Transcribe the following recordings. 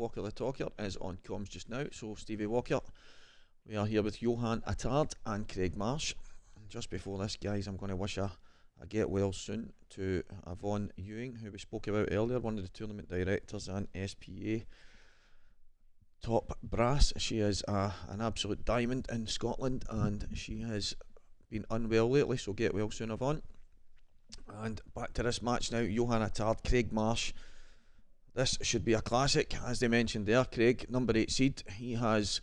Walker the Talker is on comms just now. So Stevie Walker, we are here with Johan Attard and Craig Marsh. Just before this, guys, I'm going to wish a get well soon to Yvonne Ewing, who we spoke about earlier, one of the tournament directors and SPA top brass. She is an absolute diamond in Scotland, and she has been unwell lately, so get well soon, Yvonne. And back to this match now, Johan Attard, Craig Marsh. This should be a classic, as they mentioned there. Craig, number 8 seed, he has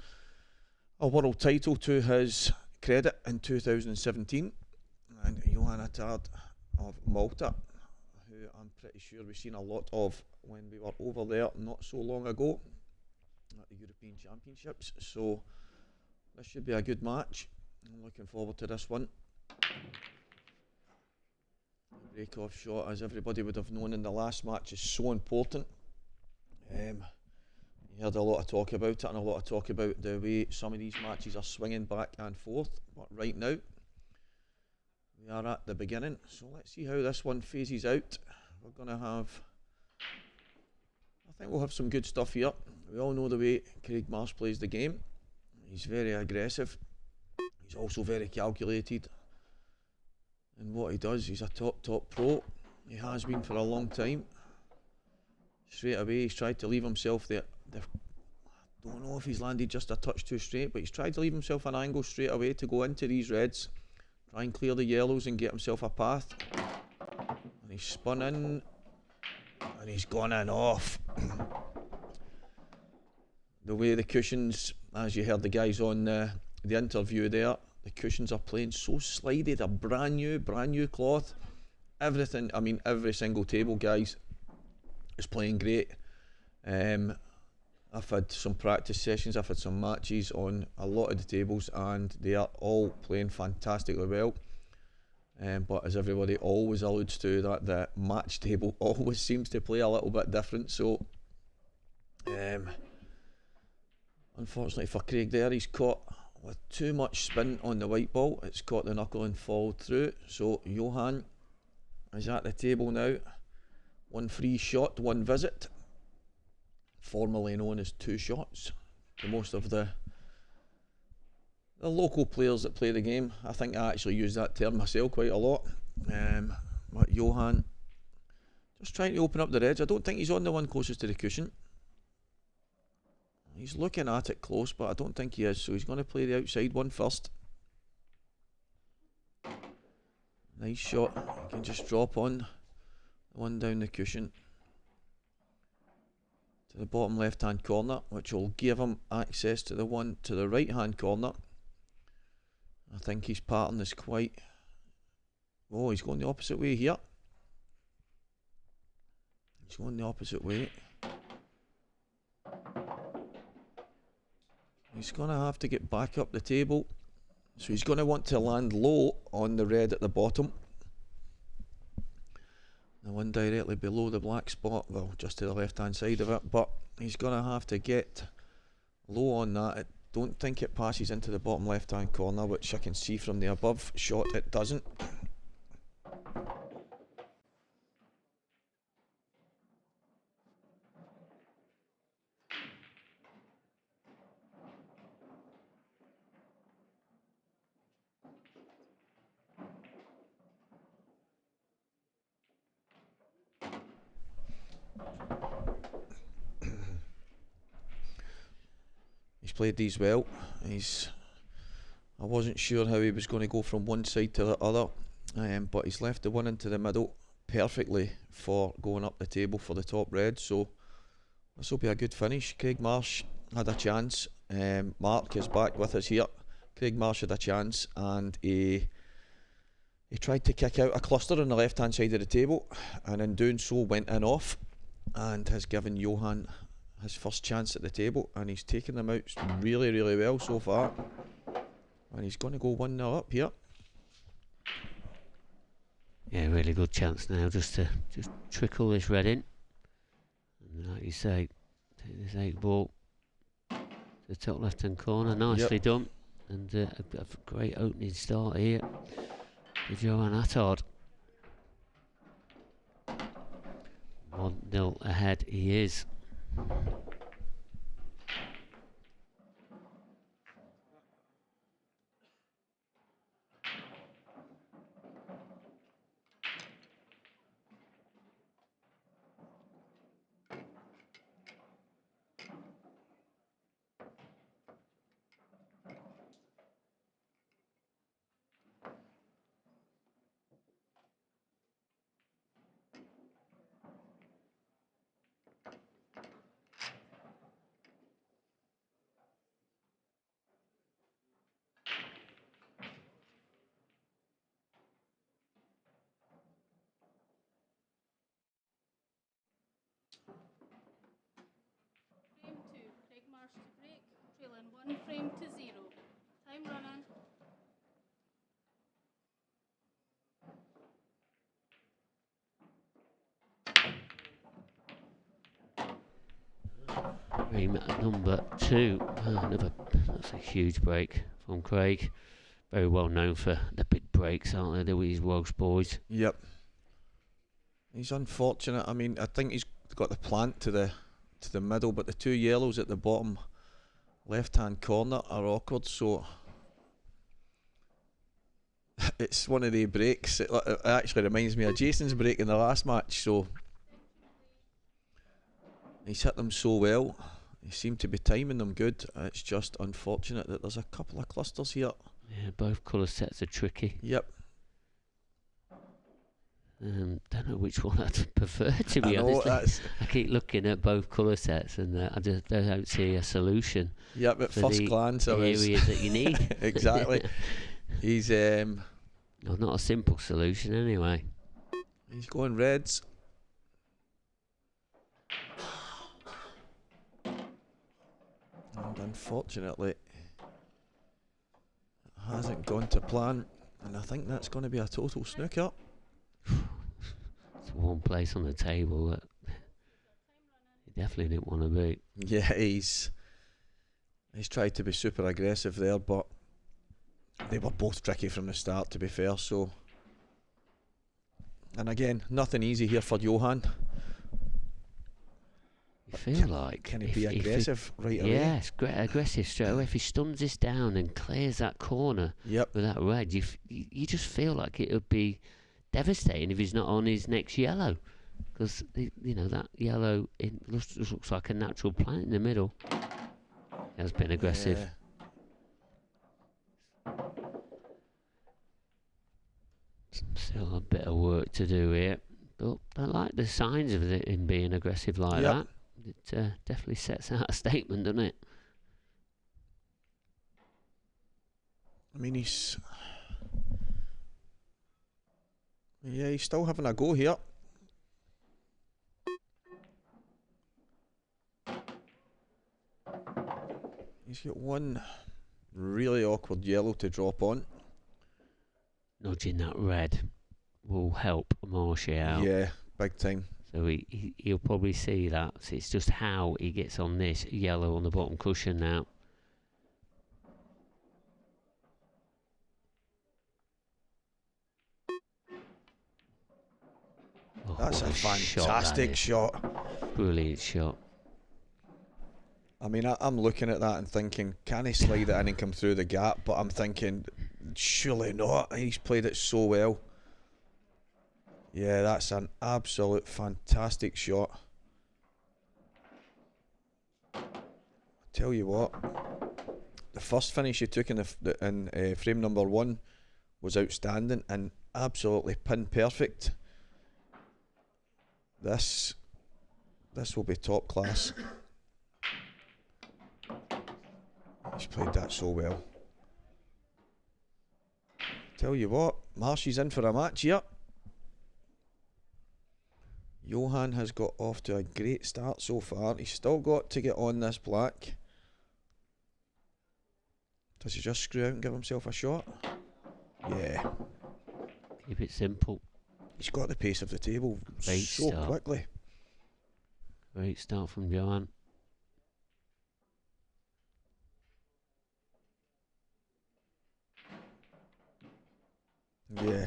a world title to his credit in 2017. And Johan Attard of Malta, who I'm pretty sure we've seen a lot of when we were over there not so long ago at the European Championships. So this should be a good match. I'm looking forward to this one. The break-off shot, as everybody would have known in the last match, is so important. You heard a lot of talk about it, and a lot of talk about the way some of these matches are swinging back and forth. But right now, we are at the beginning, so let's see how this one phases out. We're going to have, I think we'll have some good stuff here. We all know the way Craig Marsh plays the game. He's very aggressive. He's also very calculated in what he does. He's a top pro. He has been for a long time. Straight away, he's tried to leave himself there. I don't know if he's landed just a touch too straight, but he's tried to leave himself an angle straight away to go into these reds. Try and clear the yellows and get himself a path. And he's spun in. And he's gone in off. The way the cushions, as you heard the guys on the interview there, the cushions are playing so slidey. They're brand new cloth. Everything, I mean every single table, guys, is playing great. I've had some practice sessions, I've had some matches on a lot of the tables, and they are all playing fantastically well. But as everybody always alludes to, that the match table always seems to play a little bit different. So unfortunately for Craig there, he's caught with too much spin on the white ball. It's caught the knuckle and followed through. So Johan is at the table now. One free shot, one visit. Formerly known as 2 shots to most of the local players that play the game. I think I actually use that term myself quite a lot. But Johan just trying to open up the edge. I don't think he's on the one closest to the cushion. He's looking at it close, but I don't think he is, so he's going to play the outside one first. Nice shot. He can just drop on the one down the cushion to the bottom left hand corner, which will give him access to the one to the right hand corner. I think his pattern is quite... Oh, he's going the opposite way here. He's going the opposite way. He's going to have to get back up the table. So he's going to want to land low on the red at the bottom. The one directly below the black spot, well, just to the left hand side of it, but he's going to have to get low on that. I don't think it passes into the bottom left hand corner, which I can see from the above shot it doesn't. He's played these well. I wasn't sure how he was going to go from one side to the other, but he's left the one into the middle perfectly for going up the table for the top red, so this will be a good finish. Craig Marsh had a chance. Mark is back with us here. Craig Marsh had a chance, and he tried to kick out a cluster on the left hand side of the table, and in doing so went in off, and has given Johan his first chance at the table, and he's taken them out really well so far, and he's going to go 1-0 up here. Yeah, really good chance now just to trickle this red in, and like you say, take this 8 ball to the top left hand corner. Nicely done, and a great opening start here for Johan Attard. 1-0 ahead he is. 1 frame to 0. Time running. Frame at number 2. That's a huge break from Craig. Very well known for the big breaks, aren't they? These Welsh boys. Yep. He's unfortunate. I mean, I think he's got the plant to the middle, but the 2 yellows at the bottom left-hand corner are awkward. So it's one of the breaks. It actually reminds me of Jason's break in the last match. So he's hit them so well. He seemed to be timing them good. It's just unfortunate that there's a couple of clusters here. Yeah, both colour sets are tricky. Yep. Don't know which one I'd prefer, to be honest. I keep looking at both colour sets and I just don't see a solution. Yep, at first glance, the areas that you need. Exactly. He's well, not a simple solution anyway. He's going reds. And unfortunately, it hasn't gone to plan. And I think that's going to be a total snooker. It's one place on the table that he definitely didn't want to be. Yeah, he's tried to be super aggressive there, but they were both tricky from the start, to be fair. So, and again, nothing easy here for Johan. You feel like can he be aggressive right away? Yes, aggressive straight away. If he stuns this down and clears that corner with that red, you just feel like it would be devastating if he's not on his next yellow, because you know that yellow just looks like a natural plant in the middle. He has been aggressive. Yeah. Still a bit of work to do here, but I like the signs of him being aggressive like that. It definitely sets out a statement, doesn't it? I mean, he's still having a go here. He's got one really awkward yellow to drop on. Nudging that red will help Marsh out. Yeah, big time. So he'll probably see that. So it's just how he gets on this yellow on the bottom cushion now. Oh, that's a fantastic shot. Brilliant shot. I mean, I'm looking at that and thinking, can he slide it in and come through the gap? But I'm thinking, surely not. He's played it so well. Yeah, that's an absolute fantastic shot. I tell you what, the first finish he took in frame number 1 was outstanding and absolutely pin perfect. This will be top class. He's played that so well. Tell you what, Marsh is in for a match here. Johan has got off to a great start so far. He's still got to get on this black. Does he just screw out and give himself a shot? Yeah. Keep it simple. He's got the pace of the table so quickly. Great start from Johan. Yeah,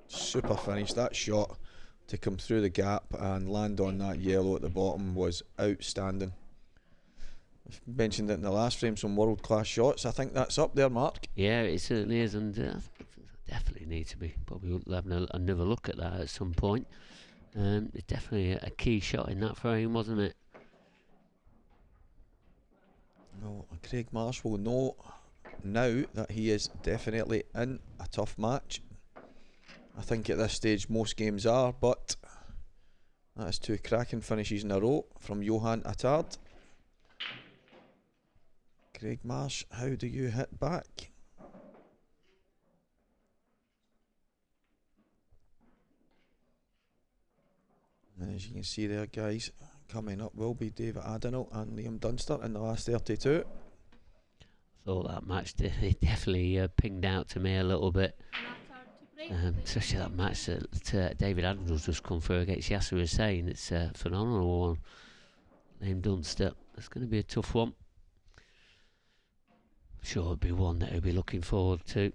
super finish. That shot to come through the gap and land on that yellow at the bottom was outstanding. I've mentioned it in the last frame, some world-class shots. I think that's up there, Mark. Yeah, it certainly is, and definitely need to be probably having another look at that at some point. It's definitely a key shot in that frame, wasn't it? Well, Craig Marsh will know now that he is definitely in a tough match. I think at this stage most games are, but that is 2 cracking finishes in a row from Johan Attard. Craig Marsh, how do you hit back? And as you can see there, guys, coming up will be David Adenauer and Liam Dunster in the last 32. thought that match it definitely pinged out to me a little bit. And Attard to break. Especially that match that David Adams just come through against Yasser Hussain. It's a phenomenal one. Named Dunster. It's going to be a tough one. I'm sure it'll be one that he'll be looking forward to.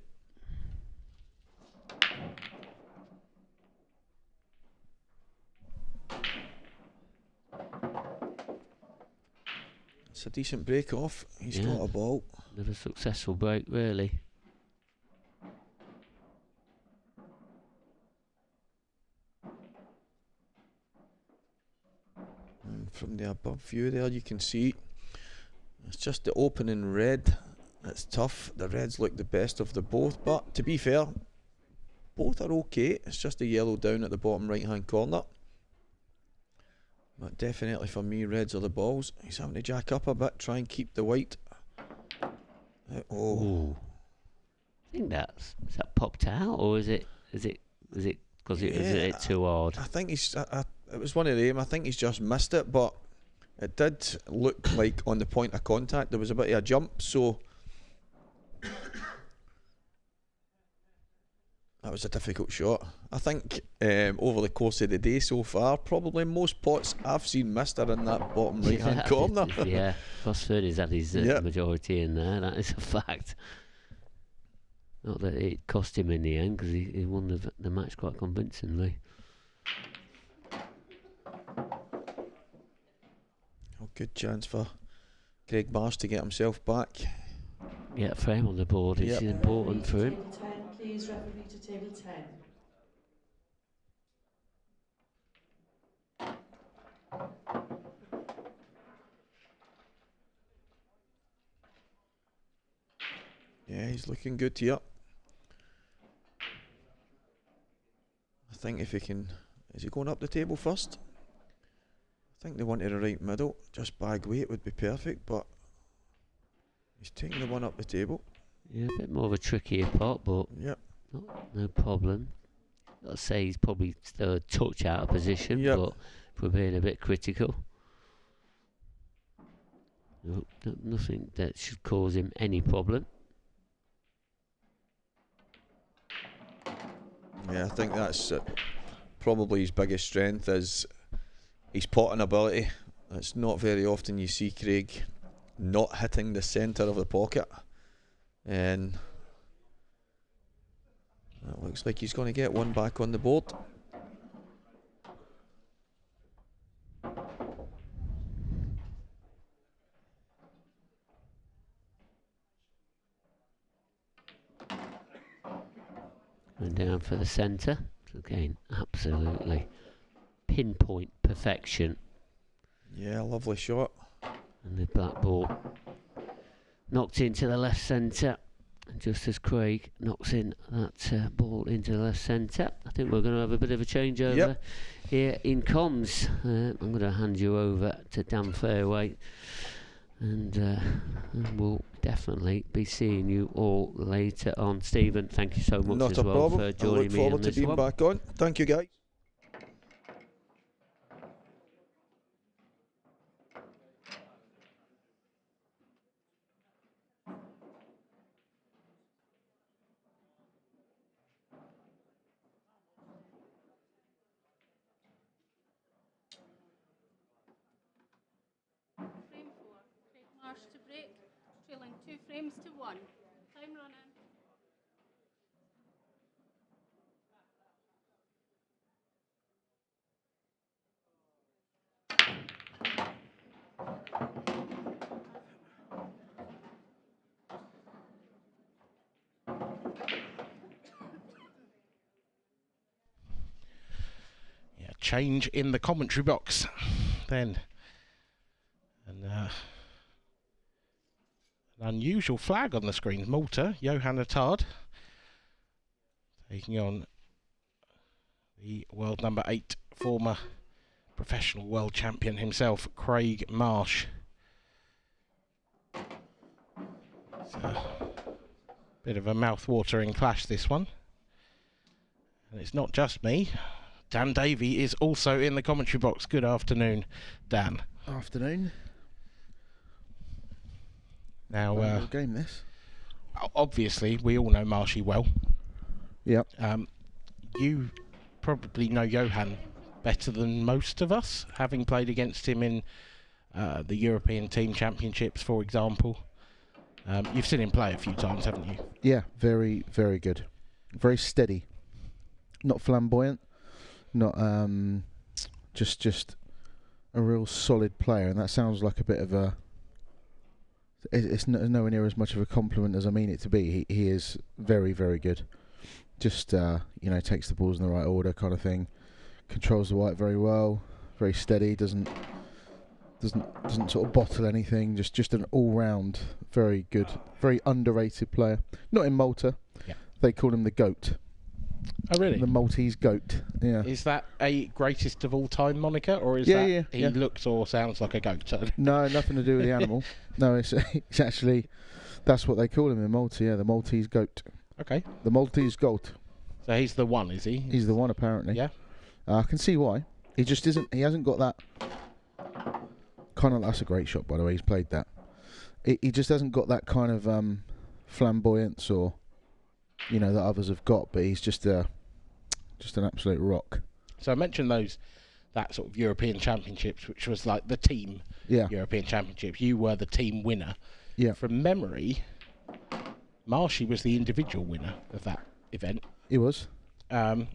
It's a decent break off. He's got a ball. Another successful break, really. And from the above view there, you can see it's just the opening red. It's tough. The reds look the best of the both, but to be fair, both are okay. It's just the yellow down at the bottom right hand corner. But definitely for me, reds are the balls. He's having to jack up a bit, try and keep the white. Ooh. I think is that popped out, or is it because it was too hard? I think he's. It was one of them. I think he's just missed it, but it did look like on the point of contact there was a bit of a jump, so that was a difficult shot. I think over the course of the day so far, probably most pots I've seen missed are in that bottom right hand corner. Yeah, Cuesports had his majority in there. That is a fact. Not that it cost him in the end, because he won the match quite convincingly. Oh, good chance for Craig Marsh to get himself back. Yeah, a frame on the board is important for him. Table 10, please, referee to table 10. Yeah, he's looking good here. I think if he can... Is he going up the table first? I think the one to the right middle, just bag weight would be perfect, but he's taking the one up the table. Yeah, a bit more of a trickier pot, but no problem. I'd say he's probably still a touch out of position, but we're being a bit critical. Nothing that should cause him any problem. Yeah, I think that's probably his biggest strength is his potting ability. It's not very often you see Craig not hitting the centre of the pocket, and that looks like he's going to get one back on the board. And down for the centre. Again, absolutely pinpoint perfection. Yeah, lovely shot. And the black ball knocked into the left centre. And just as Craig knocks in that ball into the left centre, I think we're going to have a bit of a changeover here in comms. I'm going to hand you over to Dan Fairway. And we'll definitely be seeing you all later on. Stephen, thank you so much Not as a well problem. for I joining look me forward on to this being one. back on. Thank you, guys. Frame 4. Craig Marsh to break, trailing 2 frames to 1. Time running. Change in the commentary box then, and an unusual flag on the screen. Malta, Johan Attard taking on the world number 8 former professional world champion himself, Craig Marsh. It's a bit of a mouth-watering clash, this one, and it's not just me. Dan Davey is also in the commentary box. Good afternoon, Dan. Afternoon. Now, Well, game this. obviously, we all know Marshy well. Yep. You probably know Johan better than most of us, having played against him in the European Team Championships, for example. You've seen him play a few times, haven't you? Yeah, very, very good. Very steady. Not flamboyant. Not just a real solid player, and that sounds like a bit of a... It's nowhere near as much of a compliment as I mean it to be. He is very, very good. Just takes the balls in the right order, kind of thing. Controls the white very well. Very steady. Doesn't sort of bottle anything. Just an all-round very good, very underrated player. Not in Malta. Yeah. They call him the GOAT. Oh, really? The Maltese GOAT. Yeah. Is that a greatest of all time moniker, or is he looks or sounds like a goat? No, nothing to do with the animal. No, it's actually, that's what they call him in Malta. Yeah, the Maltese GOAT. Okay. The Maltese GOAT. So he's the one, is he? He's the one, apparently. Yeah. I can see why. He just isn't. He hasn't got that kind of. That's a great shot, by the way. He's played that. He just hasn't got that kind of flamboyance or, that others have got. But he's just an absolute rock. So I mentioned that sort of European Championships, which was like the team European Championships. You were the team winner. Yeah. From memory, Marshy was the individual winner of that event. He was. Do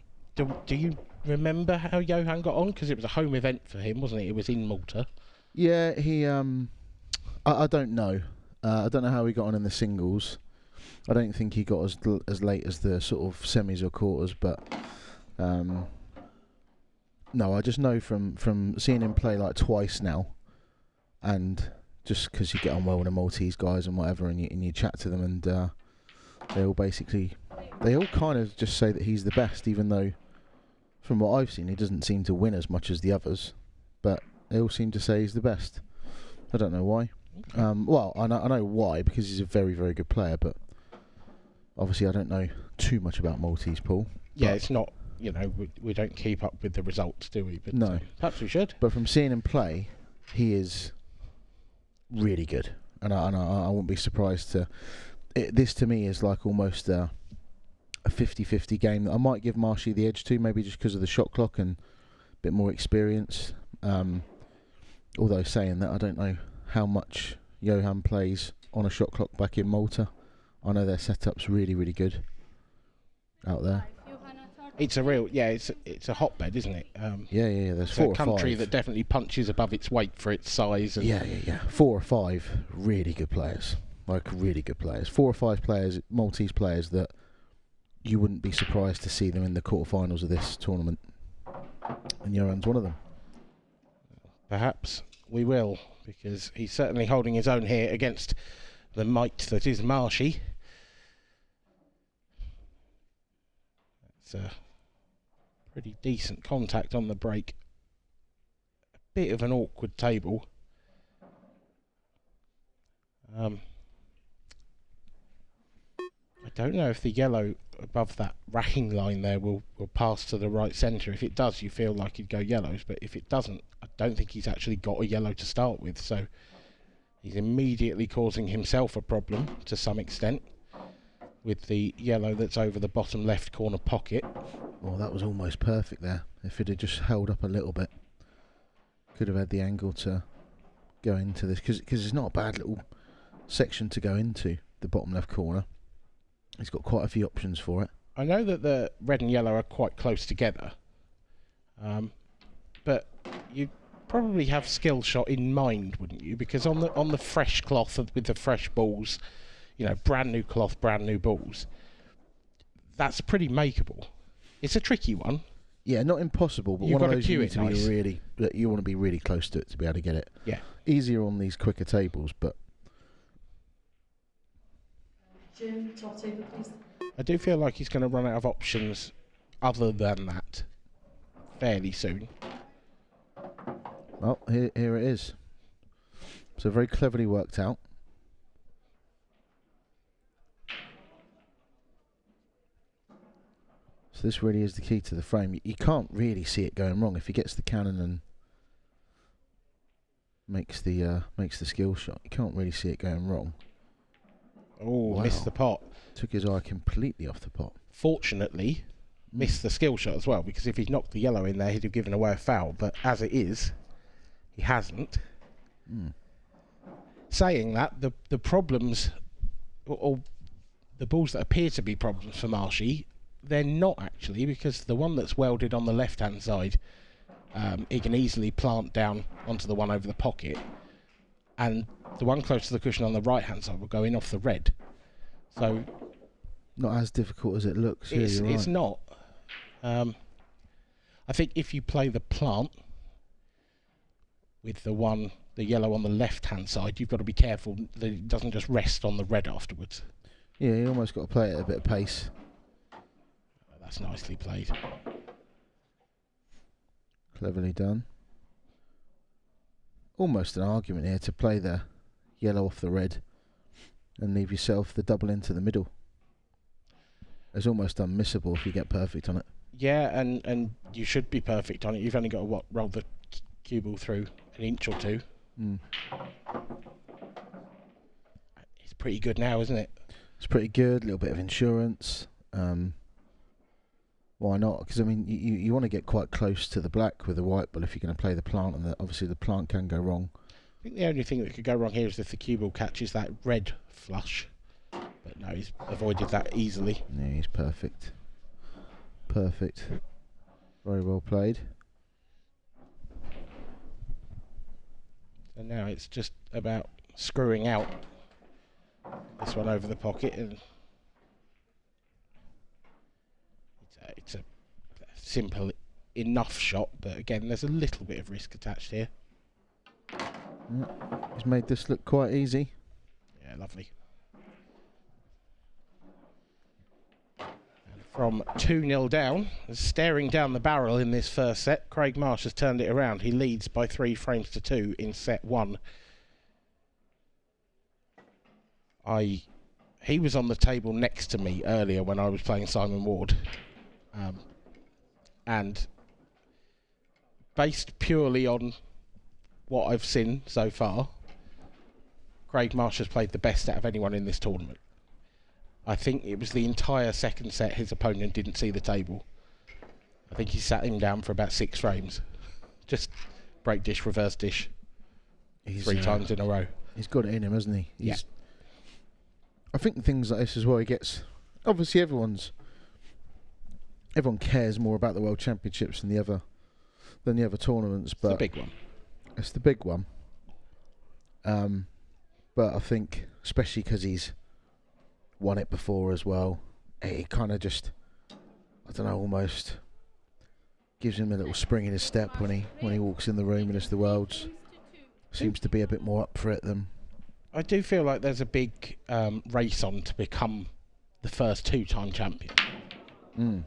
you remember how Johan got on? Because it was a home event for him, wasn't it? It was in Malta. Yeah, he. I don't know. I don't know how he got on in the singles. I don't think he got as late as the sort of semis or quarters, but no, I just know from seeing him play like twice now, and just because you get on well with the Maltese guys and whatever, and you chat to them, and they all kind of just say that he's the best, even though from what I've seen he doesn't seem to win as much as the others, but they all seem to say he's the best. I don't know why. Well, I know why, because he's a very, very good player, but obviously I don't know too much about Maltese pool. Yeah, it's not, we don't keep up with the results, do we? But no. Perhaps we should. But from seeing him play, he is really good. And I wouldn't be surprised to... This to me is like almost a 50-50 game that I might give Marshy the edge to, maybe just because of the shot clock and a bit more experience. Although saying that, I don't know how much Johan plays on a shot clock back in Malta. I know their setup's really, really good out there. It's a real, it's a hotbed, isn't it? Yeah. There's it's 4 a or 5. country that definitely punches above its weight for its size. And Yeah. 4 or 5 really good players. Like, really good players. 4 or 5 players, Maltese players, that you wouldn't be surprised to see them in the quarterfinals of this tournament. And Johan's one of them. Perhaps we will, because he's certainly holding his own here against the might that is Marshy. It's a pretty decent contact on the break. A bit of an awkward table. I don't know if the yellow above that racking line there will pass to the right centre. If it does, you feel like he'd go yellows, but if it doesn't, I don't think he's actually got a yellow to start with, so he's immediately causing himself a problem to some extent with the yellow that's over the bottom left corner pocket. Well, that was almost perfect there. If it had just held up a little bit, could have had the angle to go into this, because it's not a bad little section to go into, the bottom left corner. He's got quite a few options for it. I know that the red and yellow are quite close together, but you probably have skill shot in mind, wouldn't you? Because on the fresh cloth with the fresh balls, brand new cloth, brand new balls, that's pretty makeable. It's a tricky one. Yeah, not impossible, but You've one of got to those you cue need it to be nice. really... You want to be really close to it to be able to get it. Yeah. Easier on these quicker tables, but... Jim, top table, please. I do feel like he's going to run out of options other than that fairly soon. Well, here it is. So very cleverly worked out. So this really is the key to the frame. You can't really see it going wrong if he gets the cannon and makes the skill shot. You can't really see it going wrong. Oh, Wow. missed the pot. Took his eye completely off the pot. Fortunately, missed the skill shot as well, because if he'd knocked the yellow in there, he'd have given away a foul. But as it is, he hasn't. Saying that, the problems, or the balls that appear to be problems for Marshy, they're not actually, because the one that's welded on the left-hand side, he can easily plant down onto the one over the pocket, and the one close to the cushion on the right-hand side will go in off the red. So Not as difficult as it looks. Yeah, you're right. it's not. I think if you play the plant with the yellow on the left-hand side, you've got to be careful that it doesn't just rest on the red afterwards. Yeah, you almost got to play it at a bit of pace. That's nicely played. Cleverly done. Almost an argument here to play the yellow off the red and leave yourself the double into the middle. It's almost unmissable if you get perfect on it. Yeah, and you should be perfect on it. You've only got to roll the cue ball through an inch or two. It's pretty good now, isn't it? It's pretty good. A little bit of insurance. Why not? Because I mean, you want to get quite close to the black with the white ball if you're going to play the plant, and obviously the plant can go wrong. I think the only thing that could go wrong here is if the cue ball catches that red flush. But no, he's avoided that easily. Yeah, he's perfect. Perfect. Very well played. And now it's just about screwing out this one over the pocket, and it's a simple enough shot, but again, there's a little bit of risk attached here. Yeah, he's made this look quite easy. Yeah, lovely. And from 2-0 down, staring down the barrel in this first set, Craig Marsh has turned it around. He leads by 3 frames to 2 in set 1. He was on the table next to me earlier when I was playing Simon Ward. And based purely on what I've seen so far, Craig Marsh has played the best out of anyone in this tournament. I think it was the entire second set his opponent didn't see the table. I think he sat him down for about 6 frames. Just break dish, reverse dish. 3 times in a row. He's got it in him, hasn't he? Yeah. I think things like this is where he gets... Obviously everyone cares more about the World Championships than the other tournaments, but It's the big one. It's the big one. But I think, especially because he's won it before as well, it kind of just, I don't know, almost gives him a little spring in his step when he walks in the room and it's the Worlds. Seems to be a bit more up for it than... I do feel like there's a big race on to become the first 2-time champion.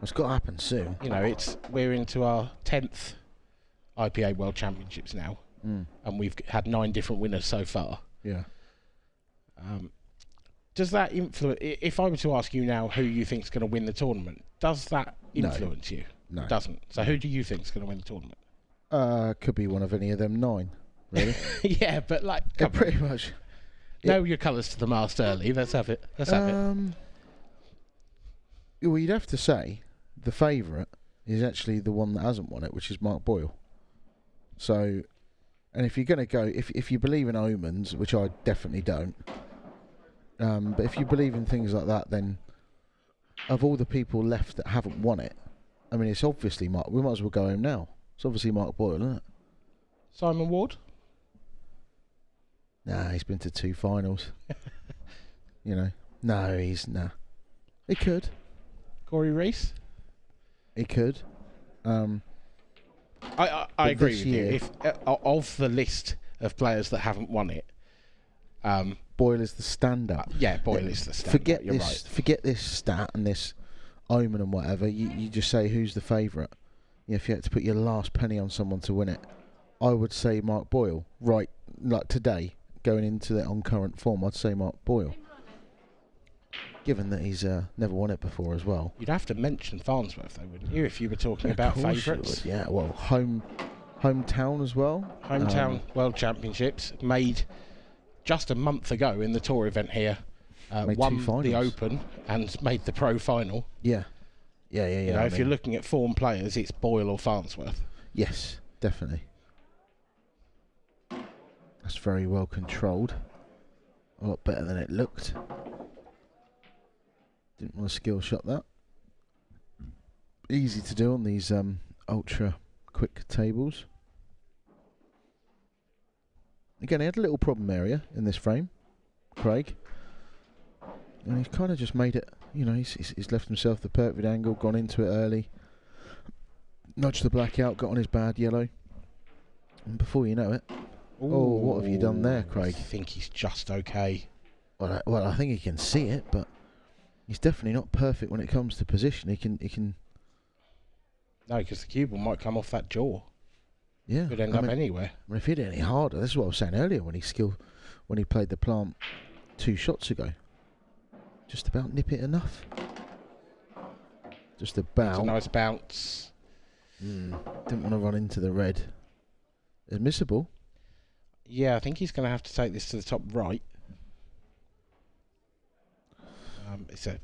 It's got to happen soon. You know, we're into our 10th IPA World Championships now, and we've had 9 different winners so far. Yeah. Does that influence? If I were to ask you now who you think's going to win the tournament, does that influence you? No. It doesn't. So who do you think's going to win the tournament? Could be one of any of them 9, really. Yeah, but like, Yeah, pretty much. know your colours to the mast early. Let's have it. Let's have it. Well, you'd have to say the favourite is actually the one that hasn't won it, which is Mark Boyle. So, and if you're going to go, if you believe in omens, which I definitely don't, but if you believe in things like that, then of all the people left that haven't won it, I mean, it's obviously Mark. We might as well go home now. It's obviously Mark Boyle, isn't it? Simon Ward? Nah, he's been to 2 finals. You know, no, he could. Corey Reese? He could. I agree with you. If of the list of players that haven't won it, Boyle is the stand-up. yeah, Boyle is the stand-up. You're right. Forget this stat and this omen and whatever. You just say who's the favourite. If you had to put your last penny on someone to win it, I would say Mark Boyle. Right, like today, going into it on current form, I'd say Mark Boyle. Given that he's never won it before as well. You'd have to mention Farnsworth, though, wouldn't you, if you were talking about favourites? Yeah, well, hometown as well. Hometown World Championships made just a month ago in the tour event here, Made won 2 finals. the Open and made the Pro final. Yeah. Yeah. You know, if you're looking at form players, it's Boyle or Farnsworth. Yes, definitely. That's very well controlled. A lot better than it looked. Didn't want to skill shot that. Easy to do on these ultra quick tables. Again, he had a little problem area in this frame, Craig. And he's kind of just made it, you know, he's left himself the perfect angle, gone into it early, nudged the black out, got on his bad yellow. And before you know it, oh, what have you done there, Craig? I think he's just okay. Well, I think he can see it, but he's definitely not perfect when it comes to position. He can. No, because the cue ball might come off that jaw. Yeah, Could end up anywhere. I mean, if he did any harder, this is what I was saying earlier when he played the plant 2 shots ago. Just about nip it enough. Just It's about. a nice bounce. Didn't want to run into the red. Admissible. Yeah, I think he's going to have to take this to the top right. It's a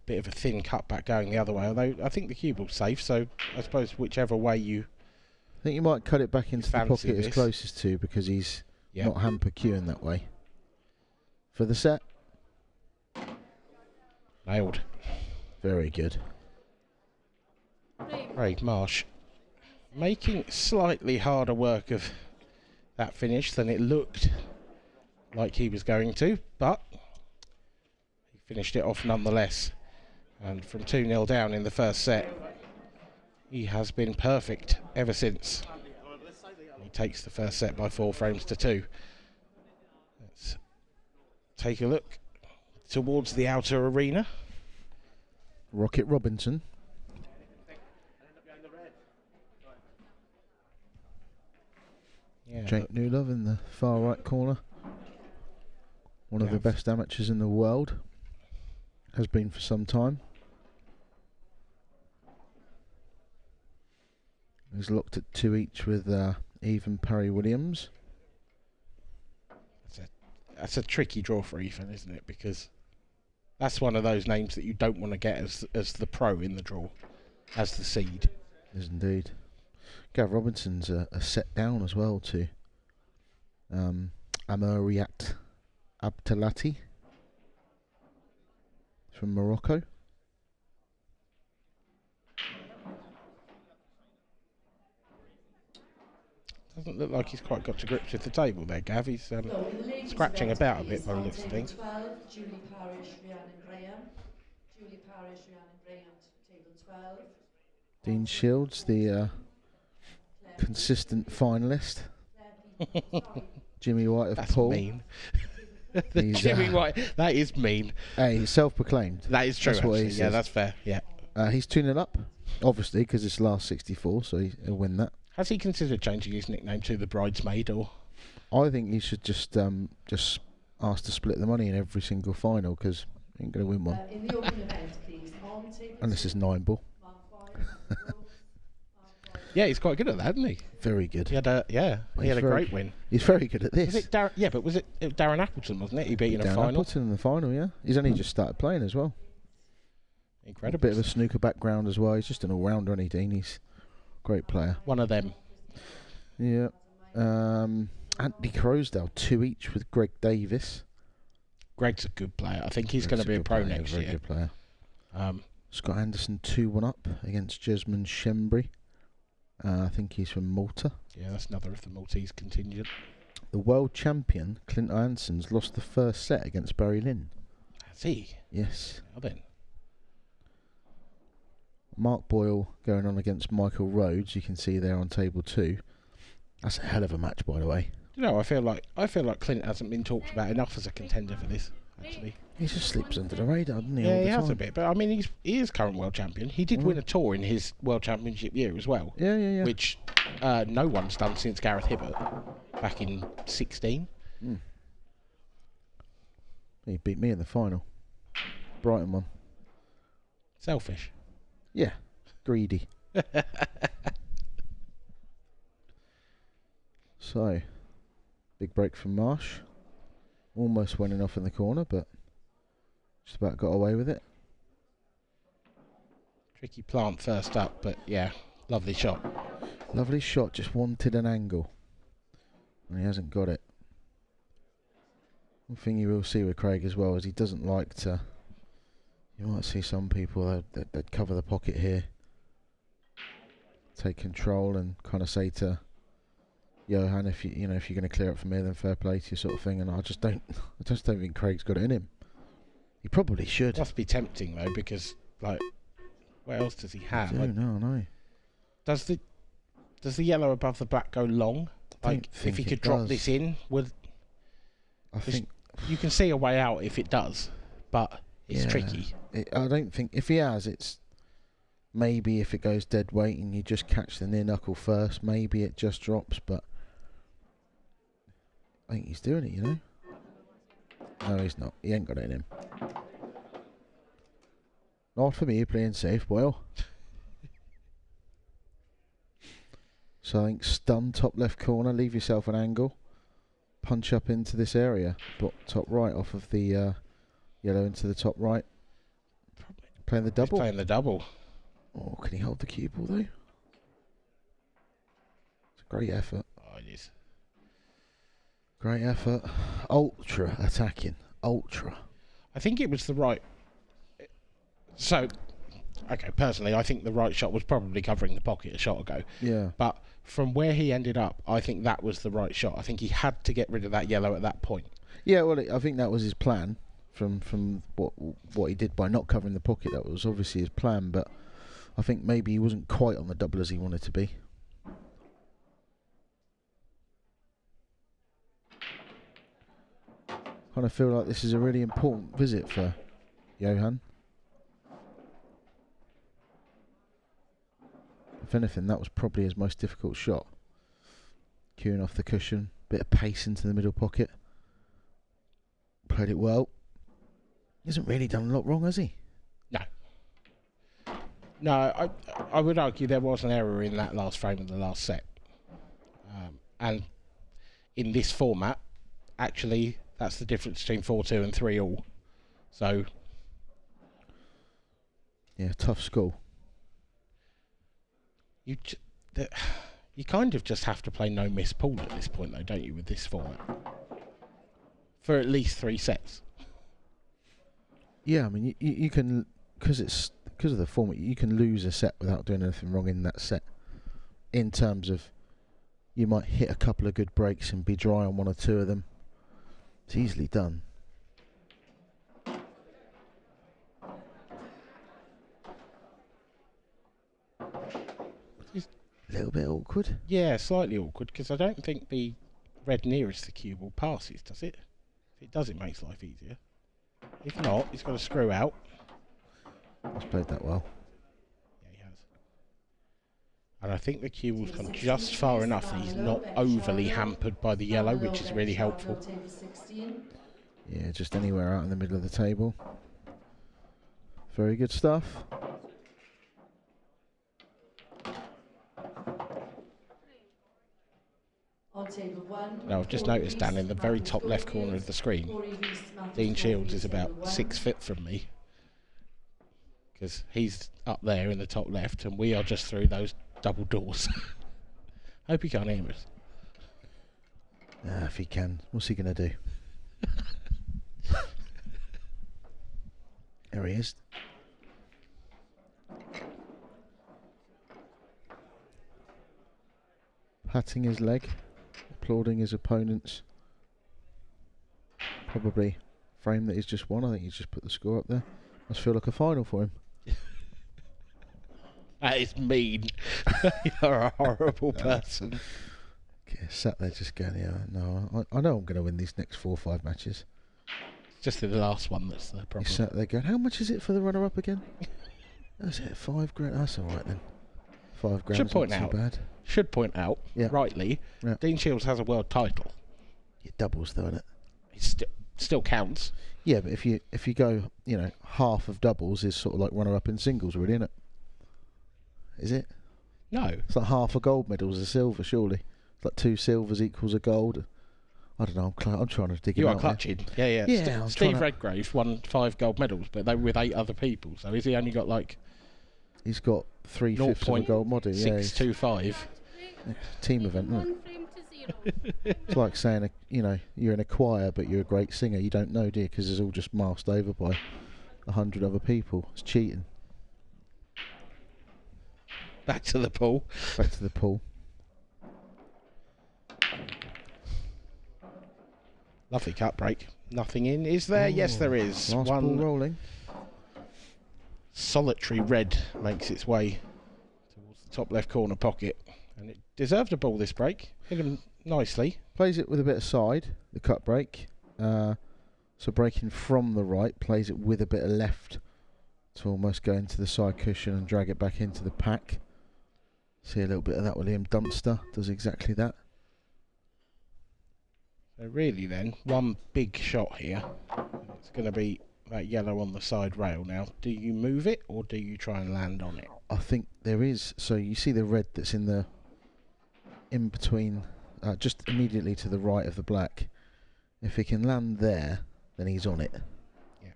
bit of a thin cutback going the other way, although I think the cue ball's safe, so I suppose whichever way you... I think you might cut it back into the fancy pocket this. it's closest to, because he's Yeah. not hamper cueing that way. For the set. Nailed. Very good. Craig Marsh making slightly harder work of that finish than it looked like he was going to, but he finished it off nonetheless. And from 2-0 down in the first set, he has been perfect ever since. He takes the first set by 4 frames to 2. Let's take a look towards the outer arena. Rocket Robinson. Yeah, Jake Newlove in the far right corner. One of Yeah. the best amateurs in the world. Has been for some time. He's looked at 2 each with Ethan Parry-Williams. that's a tricky draw for Ethan, isn't it? Because that's one of those names that you don't want to get as the pro in the draw, as the seed. Is indeed. Gav Robinson's a set down as well to Amariat Abtalati from Morocco. Doesn't look like he's quite got to grips with the table there, Gav. He's So, in the ladies' scratching event, about a bit please, by the on looks of table things. 12, Julie Parrish, Rhiannon Graham. Julie Parrish, Rhiannon Graham to table 12. Dean Shields, the consistent finalist. Jimmy White of That's Paul. mean. The He's, Jimmy White, that is mean. Hey, he's self-proclaimed. That is true, That's what he actually. Yeah, says. that's fair. Yeah. He's 2-0 up, obviously, because it's last 64, so he'll win that. Has he considered changing his nickname to the Bridesmaid, or...? I think he should just ask to split the money in every single final, because he ain't going to win one. In the open event, please, on table Unless it's 2, 9 ball. Mark 5, Rose, Mark 5. Yeah, he's quite good at that, isn't he? Very good. He had a He's very great good. win. He's very good at this. Was it Darren? Yeah, but was it Darren Appleton, wasn't it? He beat in a Dan final. Appleton in the final, yeah. He's only just started playing as well. A Incredible. bit of a snooker background as well. He's just an all-rounder, isn't he, Dean? He's a great player. One of them. Yeah. Anthony Crosdale, 2 each with Greg Davis. Greg's a good player. I think he's Greg's going to be a good pro player, next very year. good player. Um, Scott Anderson 2-1 up against Jesmond Shembry. I think he's from Malta. yeah, that's another of the Maltese contingent. The world champion, Clint Anson's lost the first set against Barry Lynn. Has he? Yes. Well then. Mark Boyle going on against Michael Rhodes. You can see there on table 2. That's a hell of a match, by the way. You know, I feel like Clint hasn't been talked about enough as a contender for this, actually. He just slips under the radar, doesn't he? Yeah, all he the has a time? bit. But I mean, he is current world champion. He did win a tour in his world championship year as well, Yeah. which no one's done since Gareth Hibbert back in 16. He beat me in the final. Brighton one. Selfish. Yeah. Greedy. So, big break from Marsh. Almost went off in the corner, but just about got away with it. Tricky plant first up, but yeah, lovely shot. Lovely shot, just wanted an angle. And he hasn't got it. One thing you will see with Craig as well is he doesn't like to... You might see some people that cover the pocket here, take control and kind of say to Johan, if you're going to clear it from here, then fair play to you, sort of thing. And I just don't think Craig's got it in him. He probably should. Must be tempting though, because like, what else does he have? I don't know. Does the yellow above the black go long? Like, if he could drop this in, I think you can see a way out if it does, but it's tricky. I don't think if he has, it's maybe if it goes dead weight and you just catch the near knuckle first, maybe it just drops. But I think he's doing it, you know. No, he's not. He ain't got it in him. Not for me, playing safe, well. So I think stun top left corner, leave yourself an angle, punch up into this area, but top right off of the yellow into the top right. Playing the double. He's playing the double. Oh, can he hold the cue ball though? It's a great effort. Oh, it is. Great effort. Ultra attacking. Ultra. I think it was the right. So, okay, personally, I think the right shot was probably covering the pocket a shot ago. Yeah. But from where he ended up, I think that was the right shot. I think he had to get rid of that yellow at that point. Yeah, well, I think that was his plan from what he did by not covering the pocket. That was obviously his plan, but I think maybe he wasn't quite on the double as he wanted to be. Kind of feel like this is a really important visit for Johan. If anything, that was probably his most difficult shot. Cueing off the cushion, bit of pace into the middle pocket. Played it well. He hasn't really done a lot wrong, has he? No, I would argue there was an error in that last frame of the last set. And in this format, actually, that's the difference between 4-2 and 3-all. So... Yeah, tough school. You kind of just have to play no miss pool at this point, though, don't you, with this format? For at least 3 sets. Yeah, I mean, you can, because of the format, you can lose a set without doing anything wrong in that set. In terms of, you might hit a couple of good breaks and be dry on 1 or 2 of them. It's easily done. A little bit awkward. Yeah, slightly awkward, because I don't think the red nearest the cue ball passes, does it? If it does, it makes life easier. If not, he's got to screw out. He's played that well. Yeah, he has. And I think the cue ball's gone just far enough that he's not overly hampered by the yellow, which is really helpful. Yeah, just anywhere out in the middle of the table. Very good stuff. Now, I've just noticed down in the very top left corner of the screen, Dean Shields is about 6 feet from me, because he's up there in the top left and we are just through those double doors. Hope he can't hear us. If he can, what's he going to do? There he is. Patting his leg, applauding his opponents. Probably frame that he's just won. I think he's just put the score up there. Must feel like a final for him. That is mean. You're a horrible person. Okay, sat there just going, yeah, no, I know I'm going to win these next 4 or 5 matches. Just in the last one that's the problem. He sat there going, how much is it for the runner-up again? That's it, 5 grand. That's all right then. 5 grand. Should point out, yeah. rightly, yeah. Dean Shields has a world title. It doubles though, innit? It still counts. Yeah, but if you go, half of doubles is sort of like runner-up in singles, really, isn't it? Is it? No. It's like half a gold medal is a silver, surely. It's like 2 silvers equals a gold. I don't know. I'm trying to dig You it are out. clutching. Yeah. Yeah, I'm Steve trying to- Redgrave won 5 gold medals, but they were with 8 other people. So has he only got like He's got 3/5 of a gold model. Yeah, it's 625? a team event, isn't it? 1 frame to 0. It's like saying, you're in a choir, but you're a great singer. You don't know, do you? Because it's all just masked over by 100 other people. It's cheating. Back to the pool. Back to the pool. Lovely cut break. Nothing in, is there? Yes, there is. Last ball One rolling. solitary red makes its way towards the top left corner pocket. And it deserved a ball this break. Hit him nicely. Plays it with a bit of side, the cut break. So breaking from the right, plays it with a bit of left to almost go into the side cushion and drag it back into the pack. See a little bit of that with Liam Dunster. Does exactly that. So really then, one big shot here. It's going to be that yellow on the side rail now. Do you move it or do you try and land on it? I think there is. So you see the red that's in between, just immediately to the right of the black. If he can land there, then he's on it. Yeah.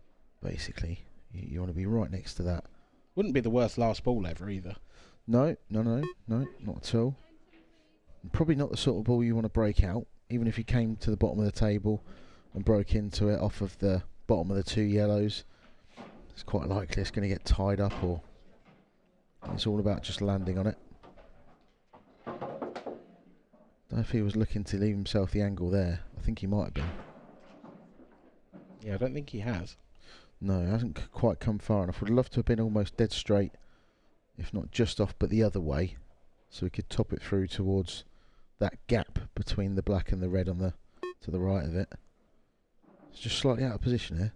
Basically, you want to be right next to that. Wouldn't be the worst last ball ever either. No, not at all. Probably not the sort of ball you want to break out. Even if you came to the bottom of the table and broke into it off of the bottom of the 2 yellows, it's quite likely it's going to get tied up, or it's all about just landing on it. Don't know if he was looking to leave himself the angle there. I think he might have been. Yeah, I don't think he has. No, it hasn't quite come far enough. Would love to have been almost dead straight, if not just off, but the other way, so we could top it through towards that gap between the black and the red on the to the right of it. It's just slightly out of position here.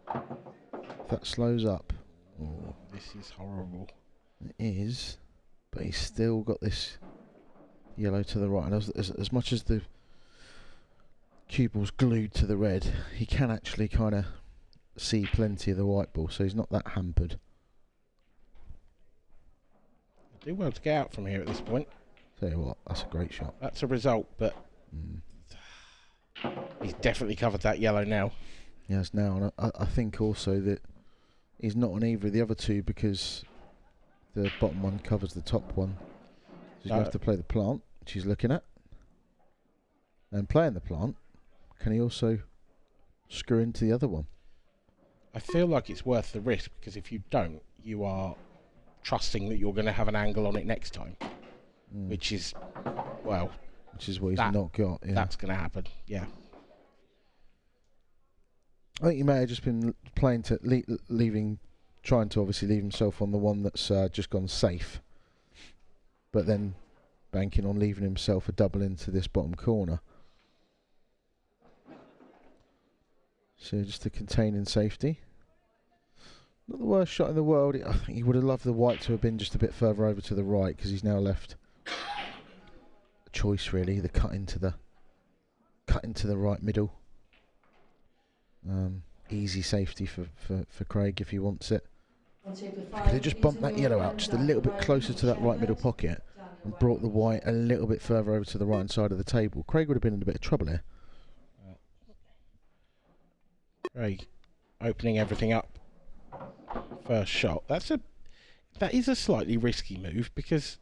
If that slows up, Oh, this is horrible. it is, but he's still got this yellow to the right. And as much as the cue ball's glued to the red, he can actually kind of see plenty of the white ball, so he's not that hampered. Do well to get out from here at this point. Tell you what, that's a great shot. That's a result, but he's definitely covered that yellow now. He has now, and I think also that he's not on either of the other two because the bottom one covers the top one. So he's going to have to play the plant, which he's looking at. And playing the plant, can he also screw into the other one? I feel like it's worth the risk, because if you don't, you are trusting that you're going to have an angle on it next time, which is, well, which is what he's not got. Yeah. That's going to happen. Yeah. I think he may have just been playing to trying to obviously leave himself on the one that's just gone safe, but then banking on leaving himself a double into this bottom corner. So just to contain in safety. Not the worst shot in the world. I think he would have loved the white to have been just a bit further over to the right, because he's now left a choice really, the cut into the right middle. Easy safety for Craig if he wants it. Could have just bumped that yellow out just a little bit closer to that right middle pocket and brought the white a little bit further over to the right hand side of the table, Craig would have been in a bit of trouble here. Craig opening everything up. First shot. That is a slightly risky move, because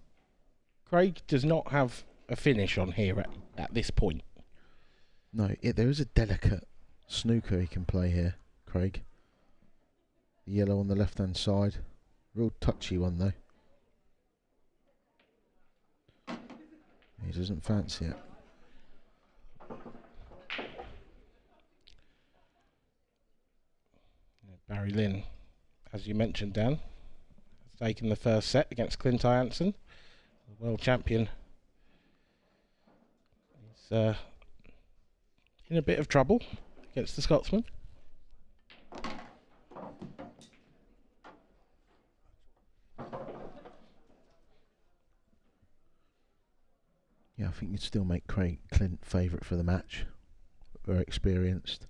Craig does not have a finish on here at this point. No, there is a delicate snooker he can play here, Craig. The yellow on the left hand side. Real touchy one though. He doesn't fancy it. Barry Lynn, as you mentioned, Dan, has taken the first set against Clint Jansen, the world champion. He's in a bit of trouble against the Scotsman. Yeah, I think you'd still make Clint favourite for the match. Very experienced.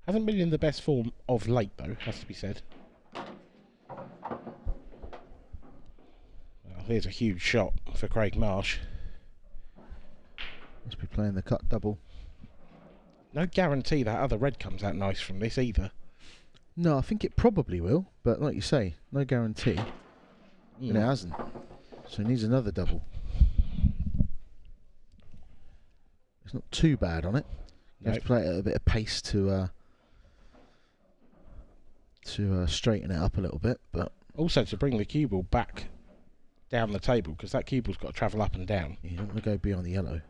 Hasn't been in the best form of late, though, has to be said. Well, here's a huge shot for Craig Marsh. playing the cut double. No guarantee that other red comes out nice from this either. No, I think it probably will, but like you say, no guarantee. And it hasn't. So he needs another double. It's not too bad on it. You have to play it at a bit of pace to straighten it up a little bit, but also to bring the cue ball back down the table, because that cue ball's got to travel up and down. you don't want to go beyond the yellow.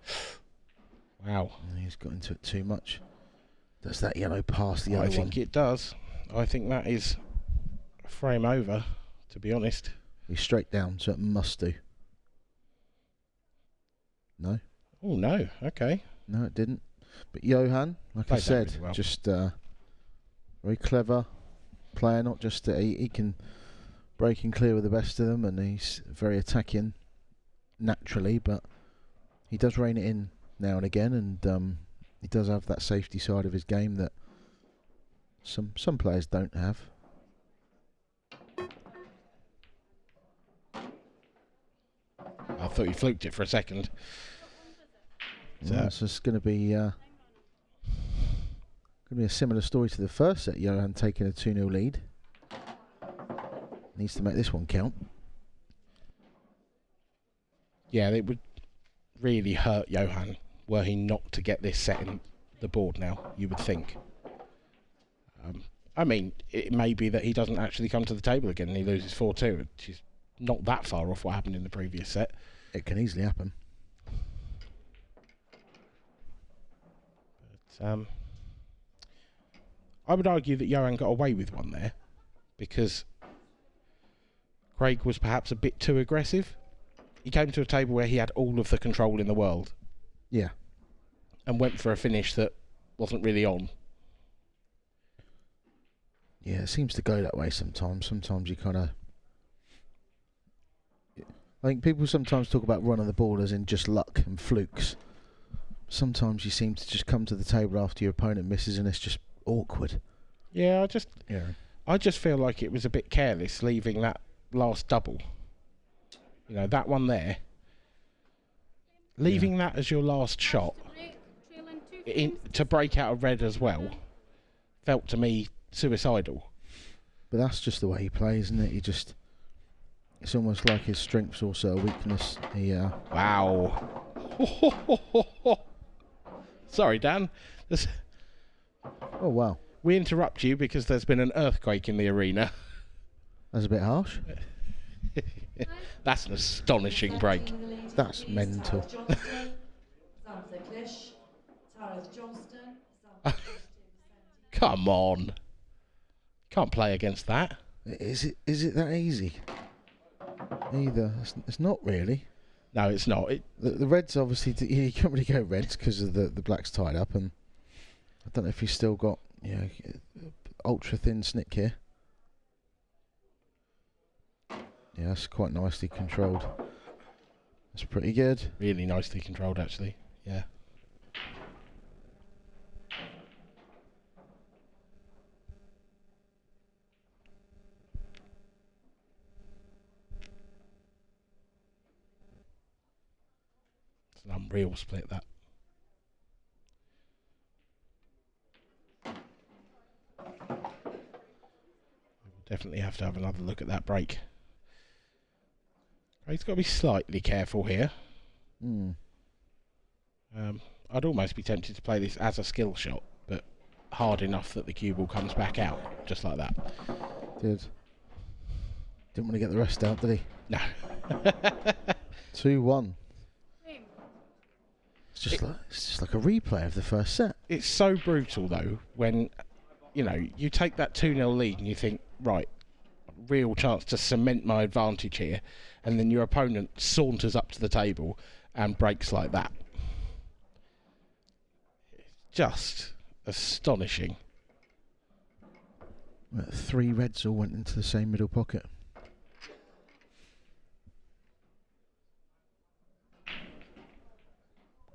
Wow. And he's got into it too much. Does that yellow pass the other one? I think it does. I think that is a frame over, to be honest. He's straight down, so it must do. No? Oh, no. Okay. No, it didn't. But Johan, like I Played that said, really well. just very clever player. Not just that he can break and clear with the best of them, and he's very attacking naturally, but he does rein it in now and again, and he does have that safety side of his game that some players don't have. I thought you fluked it for a second. So it's going to be a similar story to the first set. Johan taking a 2-0 lead. Needs to make this one count. Yeah, it would really hurt Johan were he not to get this set in the board now, you would think. I mean, it may be that he doesn't actually come to the table again and he loses 4-2, which is not that far off what happened in the previous set. It can easily happen. But, I would argue that Johan got away with one there because Craig was perhaps a bit too aggressive. He came to a table where he had all of the control in the world. Yeah. And went for a finish that wasn't really on. Yeah, it seems to go that way sometimes. Sometimes you kind of... I think people sometimes talk about run on the ball as in just luck and flukes. Sometimes you seem to just come to the table after your opponent misses and it's just awkward. Yeah, Yeah. I just feel like it was a bit careless leaving that last double. You know, that one there. Leaving that as your last shot to break out a red as well felt to me suicidal. But that's just the way he plays, isn't it? It's almost like his strength's also a weakness. Wow. Sorry, Dan. Oh, wow. We interrupt you because there's been an earthquake in the arena. That's a bit harsh. That's an astonishing break. That's mental. Come on. Can't play against that. Is it that easy? Either. It's not really. No, it's not. The reds obviously, you can't really go reds because of the black's tied up, and I don't know if he's still got ultra thin snick here. Yeah, that's quite nicely controlled. That's pretty good. Really nicely controlled, actually. Yeah. It's an unreal split, that. We'll definitely have to have another look at that break. He's got to be slightly careful here. I'd almost be tempted to play this as a skill shot, but hard enough that the cue ball comes back out, just like that. Didn't want to get the rest out, did he? No. 2-1. It's just like a replay of the first set. It's so brutal, though, when, you take that 2-0 lead and you think, right, real chance to cement my advantage here, and then your opponent saunters up to the table and breaks like that. Just astonishing. 3 reds all went into the same middle pocket.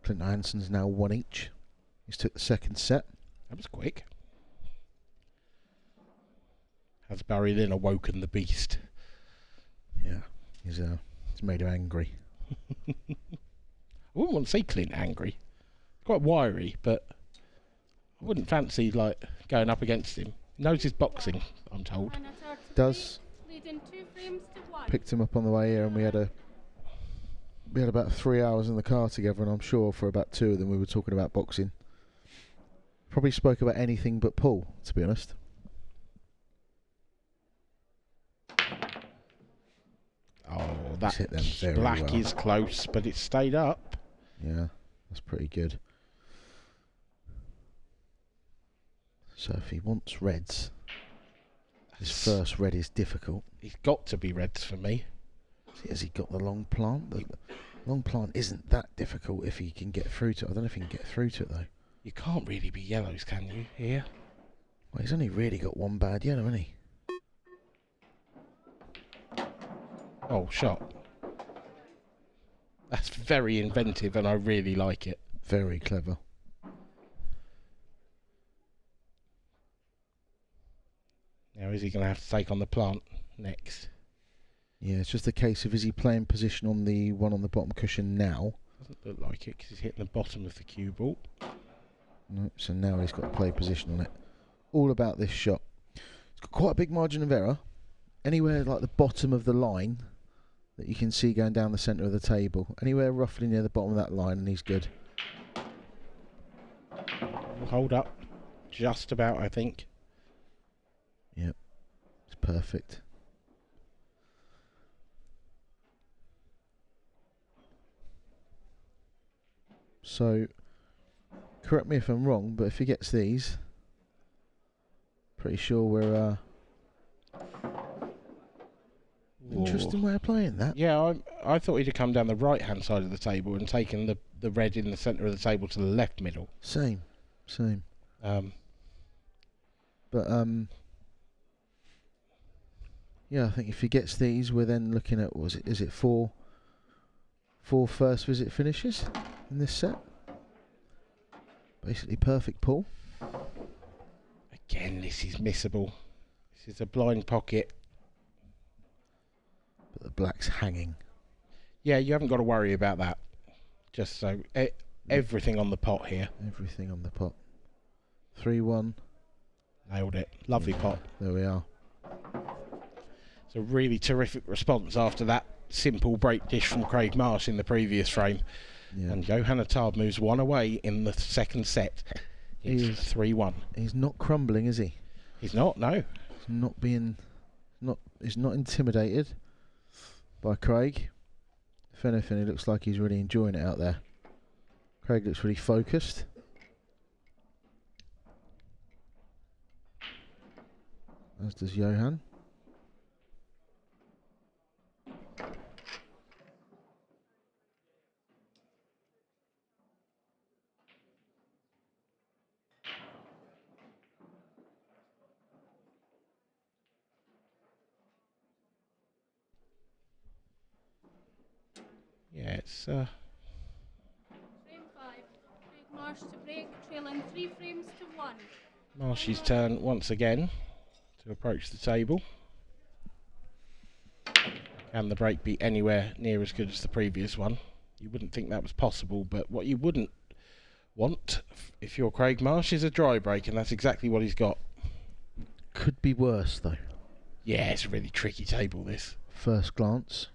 Clinton Hansen's now 1 each. He's took the second set. That was quick. Has Barry Lynn awoken the beast? Yeah, he's made him angry. I wouldn't want to see Clint angry. Quite wiry, but I wouldn't fancy like going up against him. He knows his boxing, I'm told. Johan Attard to Does. break, leading 2 frames to 1. Picked him up on the way here, and we had about 3 hours in the car together, and I'm sure for about 2 of them we were talking about boxing. Probably spoke about anything but pool, to be honest. Oh, He's hit them very black well. is close, but it stayed up. Yeah, that's pretty good. So if he wants reds, his first red is difficult. He's got to be reds for me. Has he got the long plant? The long plant isn't that difficult if he can get through to it. I don't know if he can get through to it though. You can't really be yellows, can you, here? Well, he's only really got one bad yellow, hasn't he? Oh, shot. That's very inventive and I really like it. Very clever. Now, is he going to have to take on the plant next? Yeah, it's just a case of, is he playing position on the one on the bottom cushion now? Doesn't look like it because he's hitting the bottom of the cue ball. No, so now he's got to play position on it. All about this shot. It's got quite a big margin of error. Anywhere like the bottom of the line that you can see going down the centre of the table. Anywhere roughly near the bottom of that line, and he's good. Hold up. Just about, I think. Yep, it's perfect. So, correct me if I'm wrong, but if he gets these, pretty sure we're interesting way of playing that. Yeah, I thought he'd have come down the right-hand side of the table and taken the red in the centre of the table to the left middle. Same. But yeah, I think if he gets these, we're then looking at, what was it? Is it four first visit finishes in this set? Basically perfect pull. Again, this is missable. This is a blind pocket. But the black's hanging. Yeah, you haven't got to worry about that. Just so everything on the pot here. Everything on the pot. 3-1. Nailed it. Lovely pot. There we are. It's a really terrific response after that simple break dish from Craig Marsh in the previous frame. Yeah. And Johan Attard moves one away in the second set. It's 3-1. He's not crumbling, is he? He's not, no. He's not he's not intimidated by Craig. If anything, he looks like he's really enjoying it out there. Craig looks really focused. As does Johan. Yeah, it's Frame 5. Craig Marsh to break, trailing 3 frames to 1. Marshy's turn once again to approach the table. Can the break be anywhere near as good as the previous one? You wouldn't think that was possible, but what you wouldn't want if you're Craig Marsh is a dry break, and that's exactly what he's got. Could be worse though. Yeah, it's a really tricky table, this. First glance.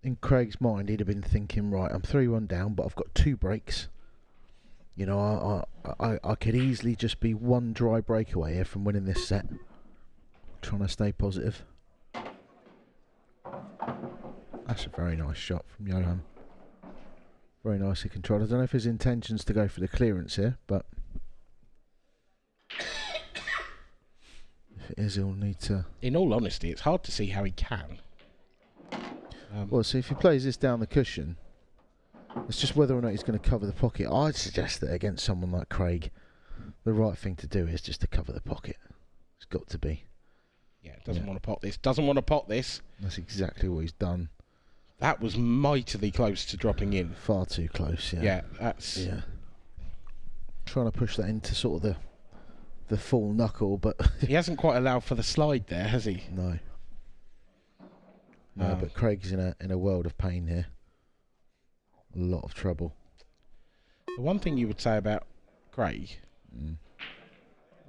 In Craig's mind, he'd have been thinking, right, I'm 3-1 down, but I've got 2 breaks. You know, I could easily just be 1 dry breakaway here from winning this set. Trying to stay positive. That's a very nice shot from Johan. Very nicely controlled. I don't know if his intention's to go for the clearance here, but if it is, he'll need to. In all honesty, it's hard to see how he can. Well, so if he plays this down the cushion, it's just whether or not he's going to cover the pocket. I'd suggest that against someone like Craig, the right thing to do is just to cover the pocket. It's got to be. Yeah, doesn't want to pot this. Doesn't want to pot this. That's exactly what he's done. That was mightily close to dropping in. Far too close, yeah. Yeah, that's... Yeah. Trying to push that into sort of the full knuckle, but... He hasn't quite allowed for the slide there, has he? No. No, but Craig's in a world of pain here. a lot of trouble. The one thing you would say about Craig,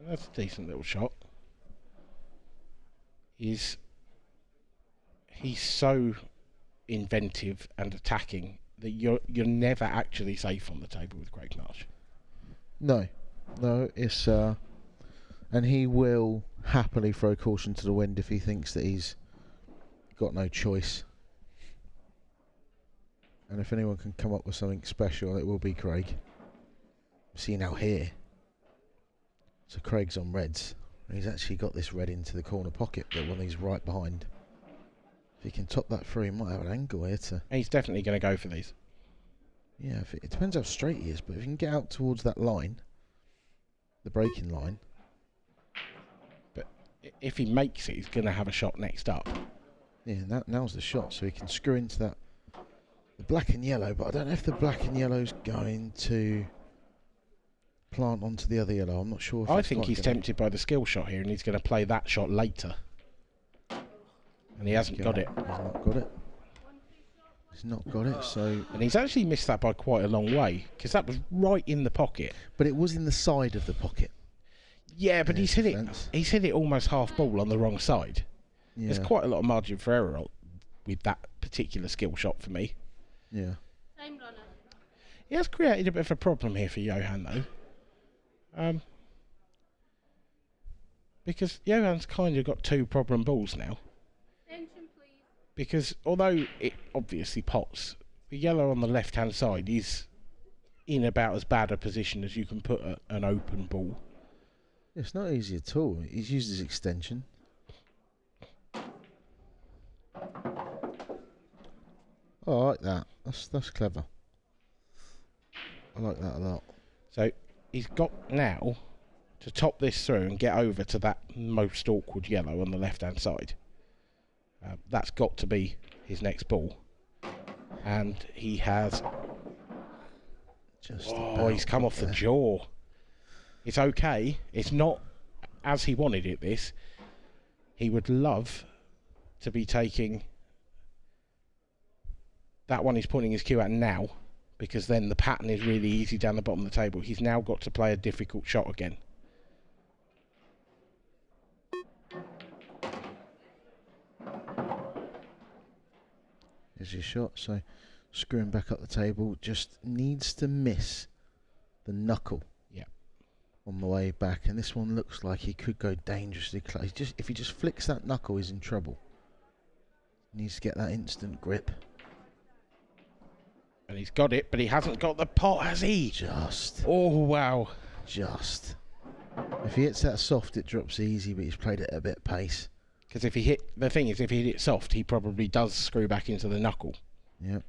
that's a decent little shot, is he's so inventive and attacking that you're never actually safe on the table with Craig Marsh. No, it's and he will happily throw caution to the wind if he thinks that he's got no choice. And if anyone can come up with something special, it will be Craig. See now here. So Craig's on reds. He's actually got this red into the corner pocket, but when he's right behind, if he can top that through, he might have an angle here to. And he's definitely going to go for these. Yeah, it depends how straight he is, but if he can get out towards that line, the breaking line. But if he makes it, he's going to have a shot next up. Yeah, now's the shot, so he can screw into that. The black and yellow, but I don't know if the black and yellow's going to plant onto the other yellow. I'm not sure. If I think he's tempted by the skill shot here, and he's going to play that shot later. And he hasn't got it. He's not got it. He's not got it, so. And he's actually missed that by quite a long way, because that was right in the pocket. But it was in the side of the pocket. Yeah, but he's hit defense. it. He's hit it almost half ball on the wrong side. Yeah. There's quite a lot of margin for error with that particular skill shot for me. Yeah. Time runner. He has created a bit of a problem here for Johan, though. Because Johan's kind of got two problem balls now. Attention, please. Because although it obviously pots, the yellow on the left-hand side is in about as bad a position as you can put an open ball. It's not easy at all. He's used his extension. Oh, I like that. That's clever. I like that a lot. So he's got now to top this through and get over to that most awkward yellow on the left-hand side. That's got to be his next ball. And he has... he's come off the jaw. It's okay. It's not as he wanted it, this. He would love to be taking... That one he's pointing his cue at now, because then the pattern is really easy down the bottom of the table. He's now got to play a difficult shot again. Here's your shot. So screwing back up the table, just needs to miss the knuckle. Yeah. On the way back, and this one looks like he could go dangerously close. If he just flicks that knuckle, he's in trouble. Needs to get that instant grip. And he's got it, but he hasn't got the pot, has he? Just. Oh, wow. Just. If he hits that soft, it drops easy, but he's played it at a bit pace. Because if he hit... The thing is, if he hit it soft, he probably does screw back into the knuckle. Yep.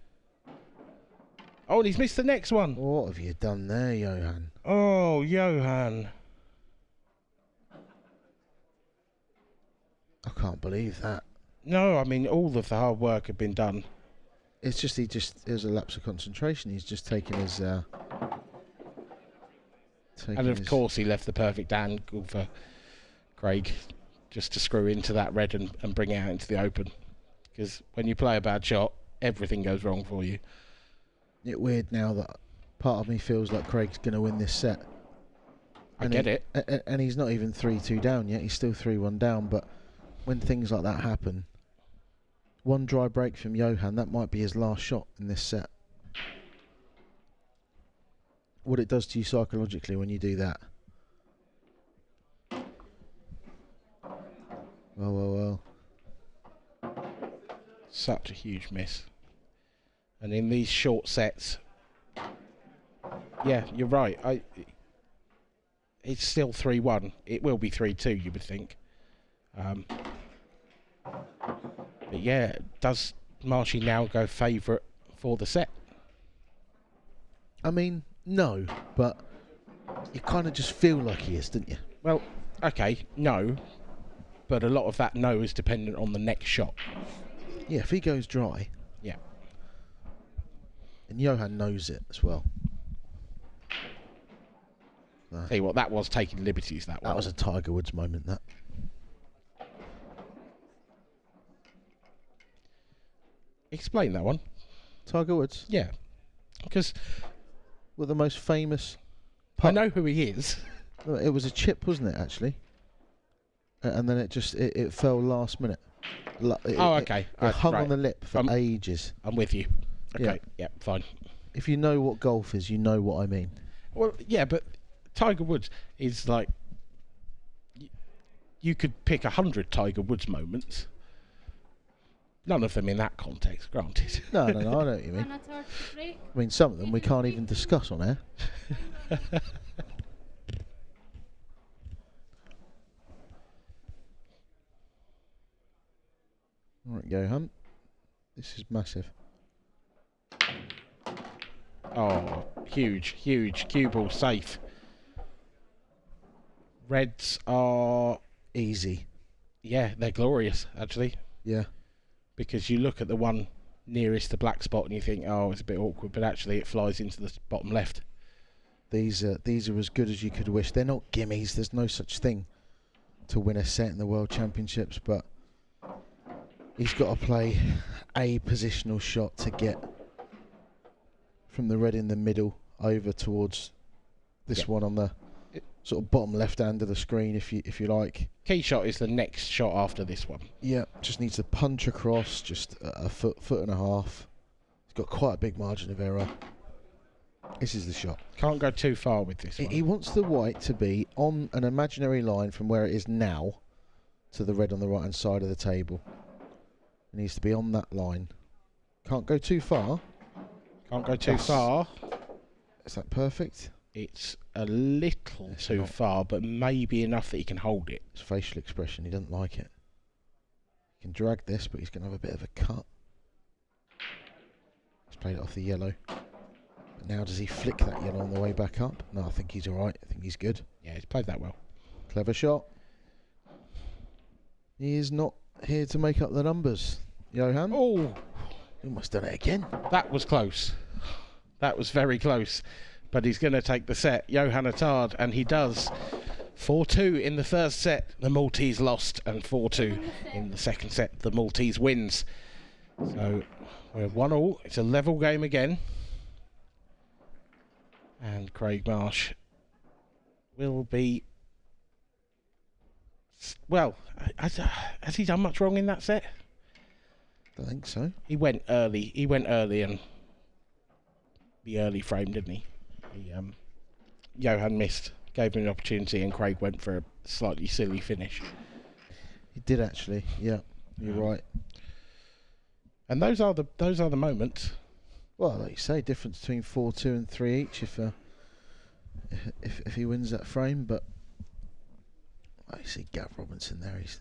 Oh, and he's missed the next one. What have you done there, Johan? Oh, Johan. I can't believe that. No, I mean, all of the hard work had been done. It's just it was a lapse of concentration. He's just taken his. And of course, he left the perfect angle for Craig just to screw into that red and bring it out into the open. Because when you play a bad shot, everything goes wrong for you. It's weird now that part of me feels like Craig's going to win this set. I get it. And he's not even 3-2 down yet. He's still 3-1 down. But when things like that happen, one dry break from Johan, that might be his last shot in this set. What it does to you psychologically when you do that. Well. Such a huge miss. And in these short sets, yeah, you're right. It's still 3-1. It will be 3-2, you would think. But yeah, does Marshy now go favourite for the set? I mean, no, but you kind of just feel like he is, don't you? Well, okay, no. But a lot of that no is dependent on the next shot. Yeah, if he goes dry. Yeah. And Johan knows it as well. Tell you what, that was taking liberties, that one. That was a Tiger Woods moment, that. Explain that one. Tiger Woods? Yeah. Because Well, the most famous. I know who he is. It was a chip, wasn't it? Actually, and then it fell last minute. Okay. It hung right. on the lip for ages. I'm with you. Okay. Yeah. Fine. If you know what golf is, you know what I mean. Well, yeah, but Tiger Woods is like you could pick 100 Tiger Woods moments. None of them in that context, granted. No, I know what you mean. And Attard to break. I mean, some of them we can't even discuss on air. All right, Johan. This is massive. Oh, huge cue ball safe. Reds are Easy. yeah, they're glorious actually, Yeah. because you look at the one nearest the black spot and you think, oh, it's a bit awkward, but actually it flies into the bottom left. These are as good as you could wish. They're not gimmies. There's no such thing to win a set in the World Championships, but he's got to play a positional shot to get from the red in the middle over towards this one on the sort of bottom left hand of the screen, if you like. Key shot is the next shot after this one. Yeah, just needs to punch across, just a foot and a half. He's got quite a big margin of error. This is the shot. Can't go too far with this one. He wants the white to be on an imaginary line from where it is now to the red on the right hand side of the table. It needs to be on that line. Can't go too far. Can't go too far. Is that perfect? It's a little too far, but maybe enough that he can hold it. His facial expression, he doesn't like it. He can drag this, but he's going to have a bit of a cut. He's played it off the yellow. But now does he flick that yellow on the way back up? No, I think he's alright. I think he's good. Yeah, he's played that well. Clever shot. He is not here to make up the numbers. Johan? Oh! He almost done it again. That was close. That was very close. But he's going to take the set. Johan Attard, and he does. 4-2 in the first set. The Maltese lost, and 4-2 in the second set. The Maltese wins. So we're 1-1. It's a level game again. And Craig Marsh will be... Well, has he done much wrong in that set? I think so. He went early. He went early and the early frame, didn't he? Johan missed, gave him an opportunity, and Craig went for a slightly silly finish. He did actually. Yeah, you're right. And those are the moments. Well, like you say, difference between 4-2 and 3 each if he wins that frame. But I see Gav Robinson there. He's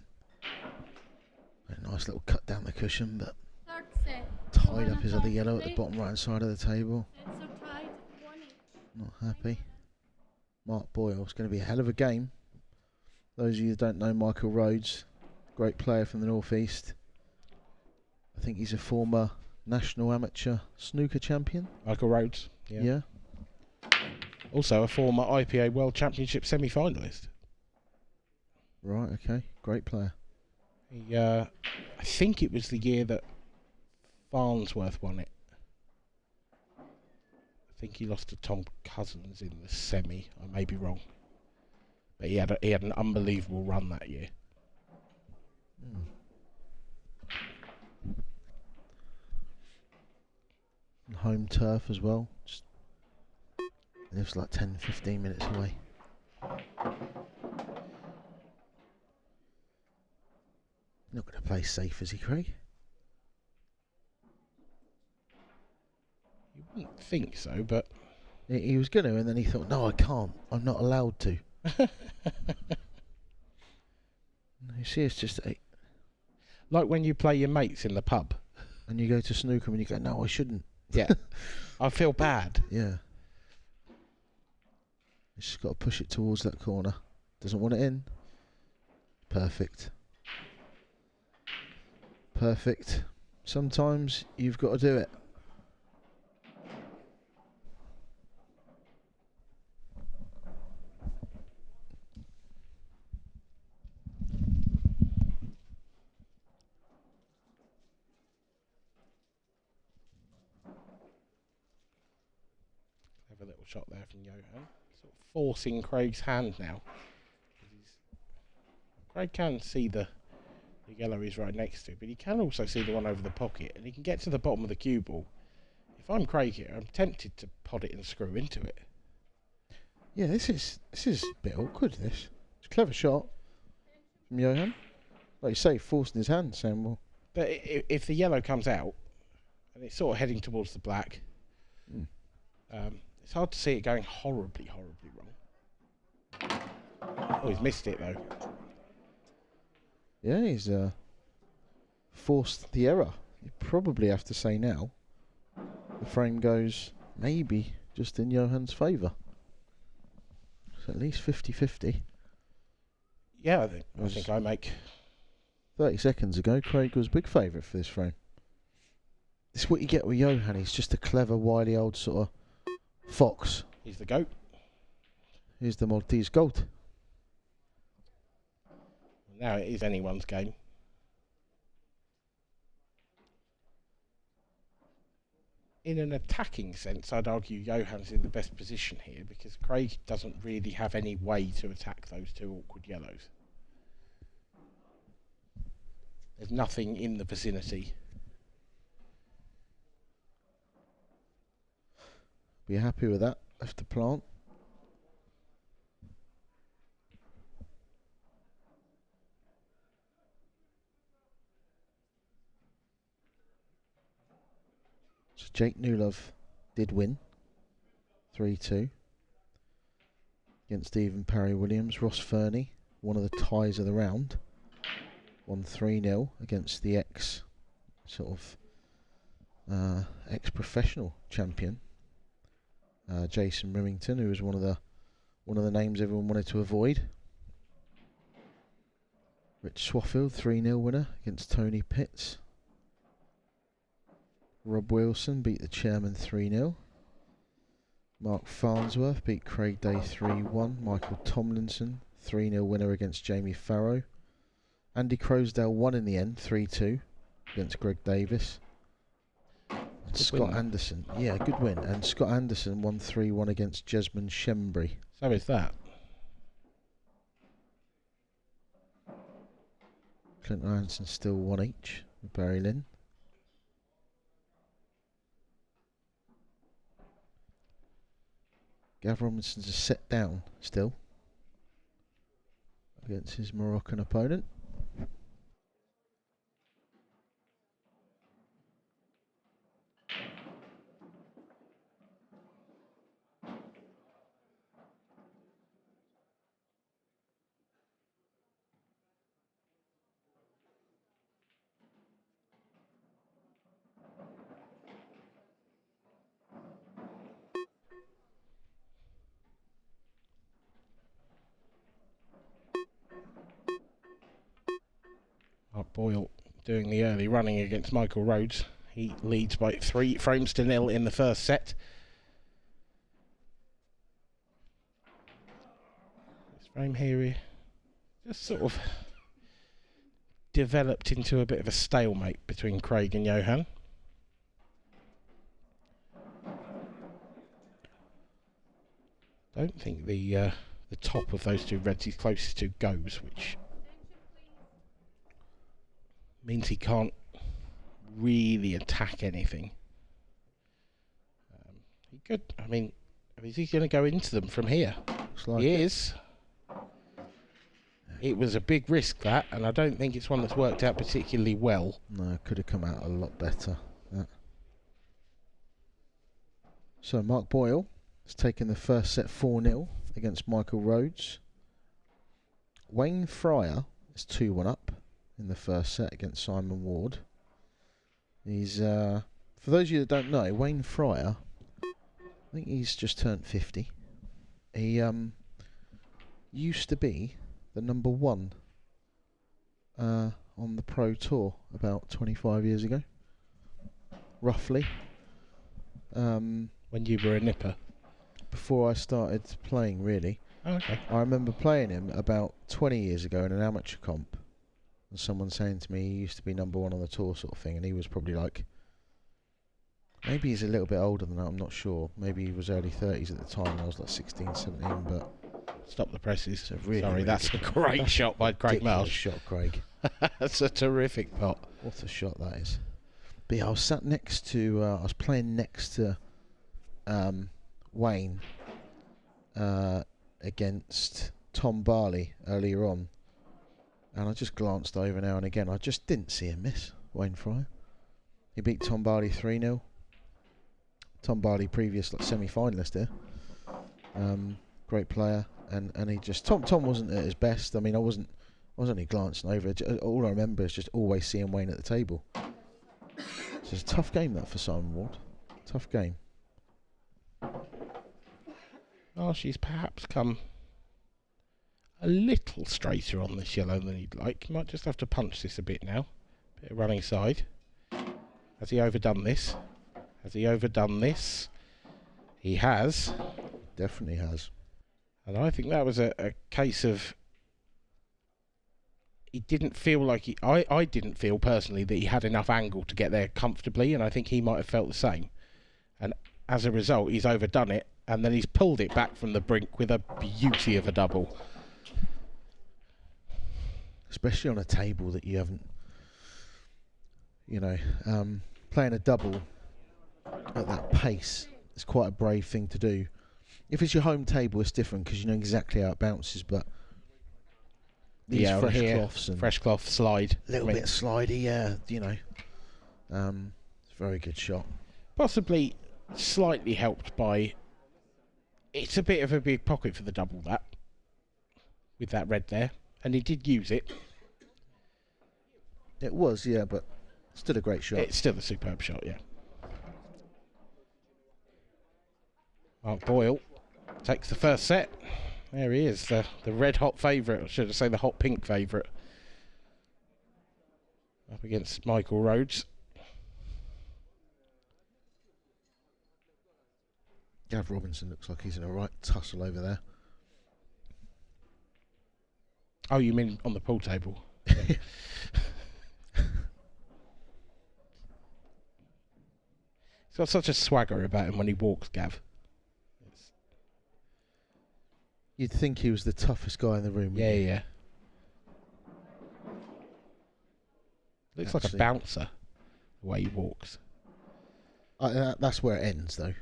a nice little cut down the cushion, but Third set. tied up his other yellow at the bottom right hand side of the table. Sets are tied 1 each. Not happy. Mark Boyle. It's going to be a hell of a game. Those of you that don't know Michael Rhodes, great player from the northeast. I think he's a former national amateur snooker champion. Michael Rhodes. Yeah. Also a former IPA World Championship semi-finalist. Right. Okay. Great player. He, I think it was the year that Farnsworth won it. I think he lost to Tom Cousins in the semi. I may be wrong, but he had an unbelievable run that year. Home turf as well. Just lives like 10-15 minutes away. Not going to play safe, is he, Craig? You wouldn't think so, but He was going to, and then he thought, no, I can't. I'm not allowed to. You see, it's just... like when you play your mates in the pub. And you go to snooker and you go, no, I shouldn't. Yeah. I feel bad. Yeah. He's just got to push it towards that corner. Doesn't want it in. Perfect. Perfect. Sometimes you've got to do it. shot there from Johan. Sort of forcing Craig's hand now. Craig can see the yellow he's right next to, but he can also see the one over the pocket, and he can get to the bottom of the cue ball. If I'm Craig here, I'm tempted to pod it and screw into it. Yeah, this is a bit awkward. It's a clever shot from Johan. Like you say, forcing his hand, saying, well... But if the yellow comes out, and it's sort of heading towards the black, it's hard to see it going horribly, horribly wrong. Oh, he's missed it, though. Yeah, he's forced the error. You probably have to say now the frame goes maybe just in Johan's favour. It's at least 50-50. Yeah, I think I make... 30 seconds ago, Craig was a big favourite for this frame. This is what you get with Johan. He's just a clever, wily old sort of fox. He's the GOAT. He's the Maltese goat. Now it is anyone's game. In an attacking sense, I'd argue Johan's in the best position here because Craig doesn't really have any way to attack those two awkward yellows. There's nothing in the vicinity. Be happy with that. Left the plant. So Jake Newlove did win 3-2 against Stephen Parry-Williams. Ross Fernie, one of the ties of the round, won 3-0 against the ex-professional champion Jason Remington, who was one of the names everyone wanted to avoid. Rich Swaffield, 3-0 winner against Tony Pitts. Rob Wilson beat the chairman 3-0. Mark Farnsworth beat Craig Day 3-1. Michael Tomlinson, 3-0 winner against Jamie Farrow. Andy Crosdale won in the end, 3-2 against Greg Davis. And Scott Anderson, yeah, good win. And Scott Anderson won 3-1 against Jesmond Shembry. So is that. Clint Ironson still 1 each with Barry Lynn. Gav Robinson's a set down still against his Moroccan opponent. Mark Boyle doing the early running against Michael Rhodes. He leads by 3 frames to 0 in the first set. This frame here just sort of developed into a bit of a stalemate between Craig and Johan. Don't think the top of those two reds he's closest to goes, which means he can't really attack anything. He could, I mean, is he going to go into them from here? Looks like He it. is. It was a big risk, that, and I don't think it's one that's worked out particularly well. No, could have come out a lot better. That. So Mark Boyle has taken the first set 4-0 against Michael Rhodes. Wayne Fryer is 2-1 up in the first set against Simon Ward. He's for those of you that don't know, Wayne Fryer, I think he's just turned 50. He used to be the number 1 on the Pro Tour about 25 years ago, roughly. When you were a nipper. Before I started playing, really. Oh, okay. I remember playing him about 20 years ago in an amateur comp, and someone saying to me he used to be number 1 on the tour sort of thing, and he was probably like Maybe he's a little bit older than that, I'm not sure. Maybe he was early 30s at the time, and I was like 16, 17, but... Stop the presses. It's a really, Sorry, really that's a good great that's shot by Craig ridiculous Marsh. shot, Craig. That's a terrific pot. What a shot that is. But yeah, I was sat next to... I was playing next to Wayne against Tom Barley earlier on. And I just glanced over now and again. I just didn't see him miss, Wayne Fryer. He beat Tom Barley 3-0. Tom Barley, previous semi-finalist here. Great player. And he just... Tom wasn't at his best. I mean, I was only glancing over. All I remember is just always seeing Wayne at the table. So it's a tough game, that, for Simon Ward. Tough game. Oh, she's perhaps come a little straighter on this yellow than he'd like. Might just have to punch this a bit now. Bit of running side. Has he overdone this? Has he overdone this? He has. Definitely has. And I think that was a case of... He didn't feel like he... I didn't feel personally that he had enough angle to get there comfortably, and I think he might have felt the same. And as a result, he's overdone it, and then he's pulled it back from the brink with a beauty of a double. Especially on a table that you haven't... You know, playing a double at that pace is quite a brave thing to do. If it's your home table, it's different because you know exactly how it bounces, but these fresh cloths and fresh cloth slide, a little bit slidey, yeah, you know. It's a very good shot. Possibly slightly helped by it's a bit of a big pocket for the double, that, with that red there, and he did use it. It was, yeah, but still a great shot. It's still a superb shot, yeah. Mark Boyle takes the first set. There he is, the red hot favourite, or should I say the hot pink favourite. Up against Michael Rhodes. Gav Robinson looks like he's in a right tussle over there. Oh, you mean on the pool table? He's got such a swagger about him when he walks, Gav. You'd think he was the toughest guy in the room. Yeah, yeah. Looks like a bouncer, the way he walks. That's where it ends, though.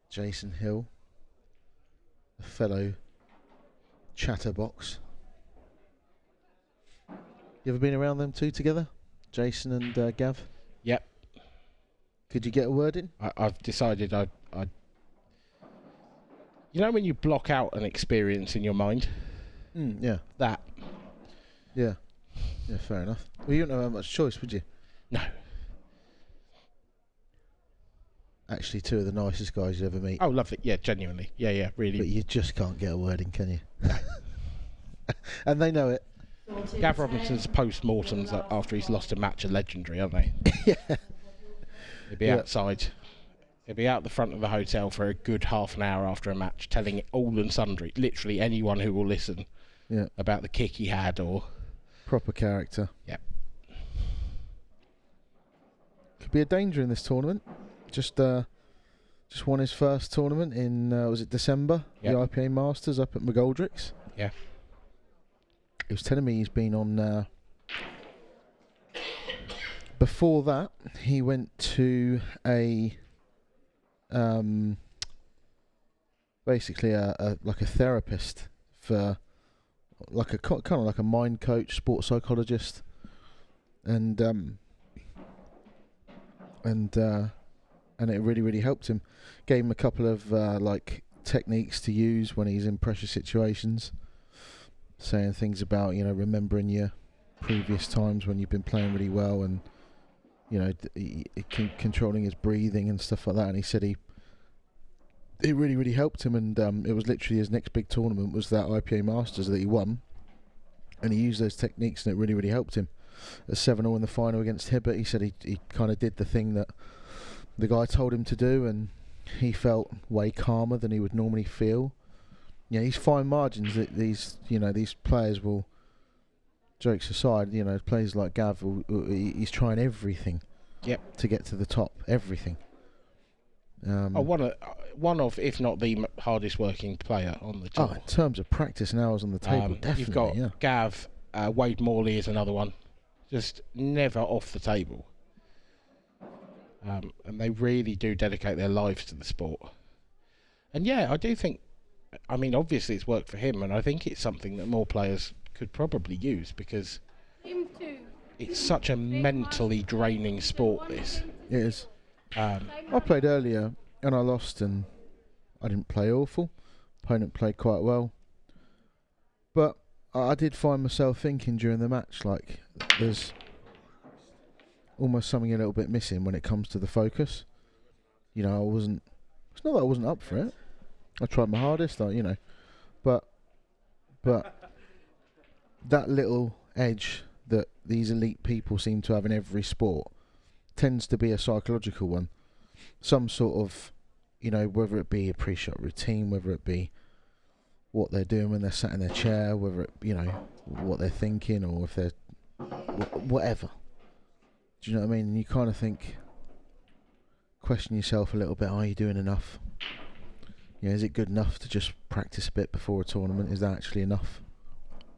Jason Hill, a fellow chatterbox. You ever been around them two together? Jason and Gav? Yep. Could you get a word in? I've decided I'd... You know when you block out an experience in your mind? Yeah. That. Yeah. Yeah, fair enough. Well, you wouldn't have much choice, would you? No. Actually, two of the nicest guys you ever meet. Oh, lovely. Yeah, genuinely. Yeah, yeah, really. But you just can't get a word in, can you? And they know it. Gav Robinson's post-mortems after he's lost a match are legendary, aren't they? Yeah. He'll be outside. He'll be out the front of the hotel for a good half an hour after a match, telling all and sundry, literally anyone who will listen, about the kick he had or... Proper character. Yeah. Could be a danger in this tournament. Just won his first tournament in, was it December? Yep. The IPA Masters up at McGoldrick's. Yeah. He was telling me he's been on... before that, he went to a... basically like a therapist for... like a kind of like a mind coach, sports psychologist. And it really, really helped him. Gave him a couple of like techniques to use when he's in pressure situations, saying things about, you know, remembering your previous times when you've been playing really well, and you know, controlling his breathing and stuff like that. And he said it really, really helped him. And it was literally his next big tournament was that IPA Masters that he won, and he used those techniques, and it really, really helped him. At 7-0 in the final against Hibbert, he said he kind of did the thing that the guy told him to do, and he felt way calmer than he would normally feel. Yeah, these fine margins that these players will jokes aside, you know, players like Gav, he's trying everything. Yep. To get to the top, everything. One of, if not the hardest working player on the tour. In terms of practice and hours on the table, definitely. You've got Gav, Wade Morley is another one, just never off the table. And they really do dedicate their lives to the sport. And yeah, I do think, I mean, obviously it's worked for him, and I think it's something that more players could probably use, because it's such a mentally draining sport, this. It is. I played earlier and I lost, and I didn't play awful. Opponent played quite well. But I did find myself thinking during the match, like, there's almost something a little bit missing when it comes to the focus. You know, it's not that I wasn't up for it. I tried my hardest, but that little edge that these elite people seem to have in every sport tends to be a psychological one. Some sort of, whether it be a pre-shot routine, whether it be what they're doing when they're sat in their chair, whether it, what they're thinking, or if they're whatever. Do you know what I mean? And you kind of question yourself a little bit. Are you doing enough? Is it good enough to just practice a bit before a tournament? Is that actually enough?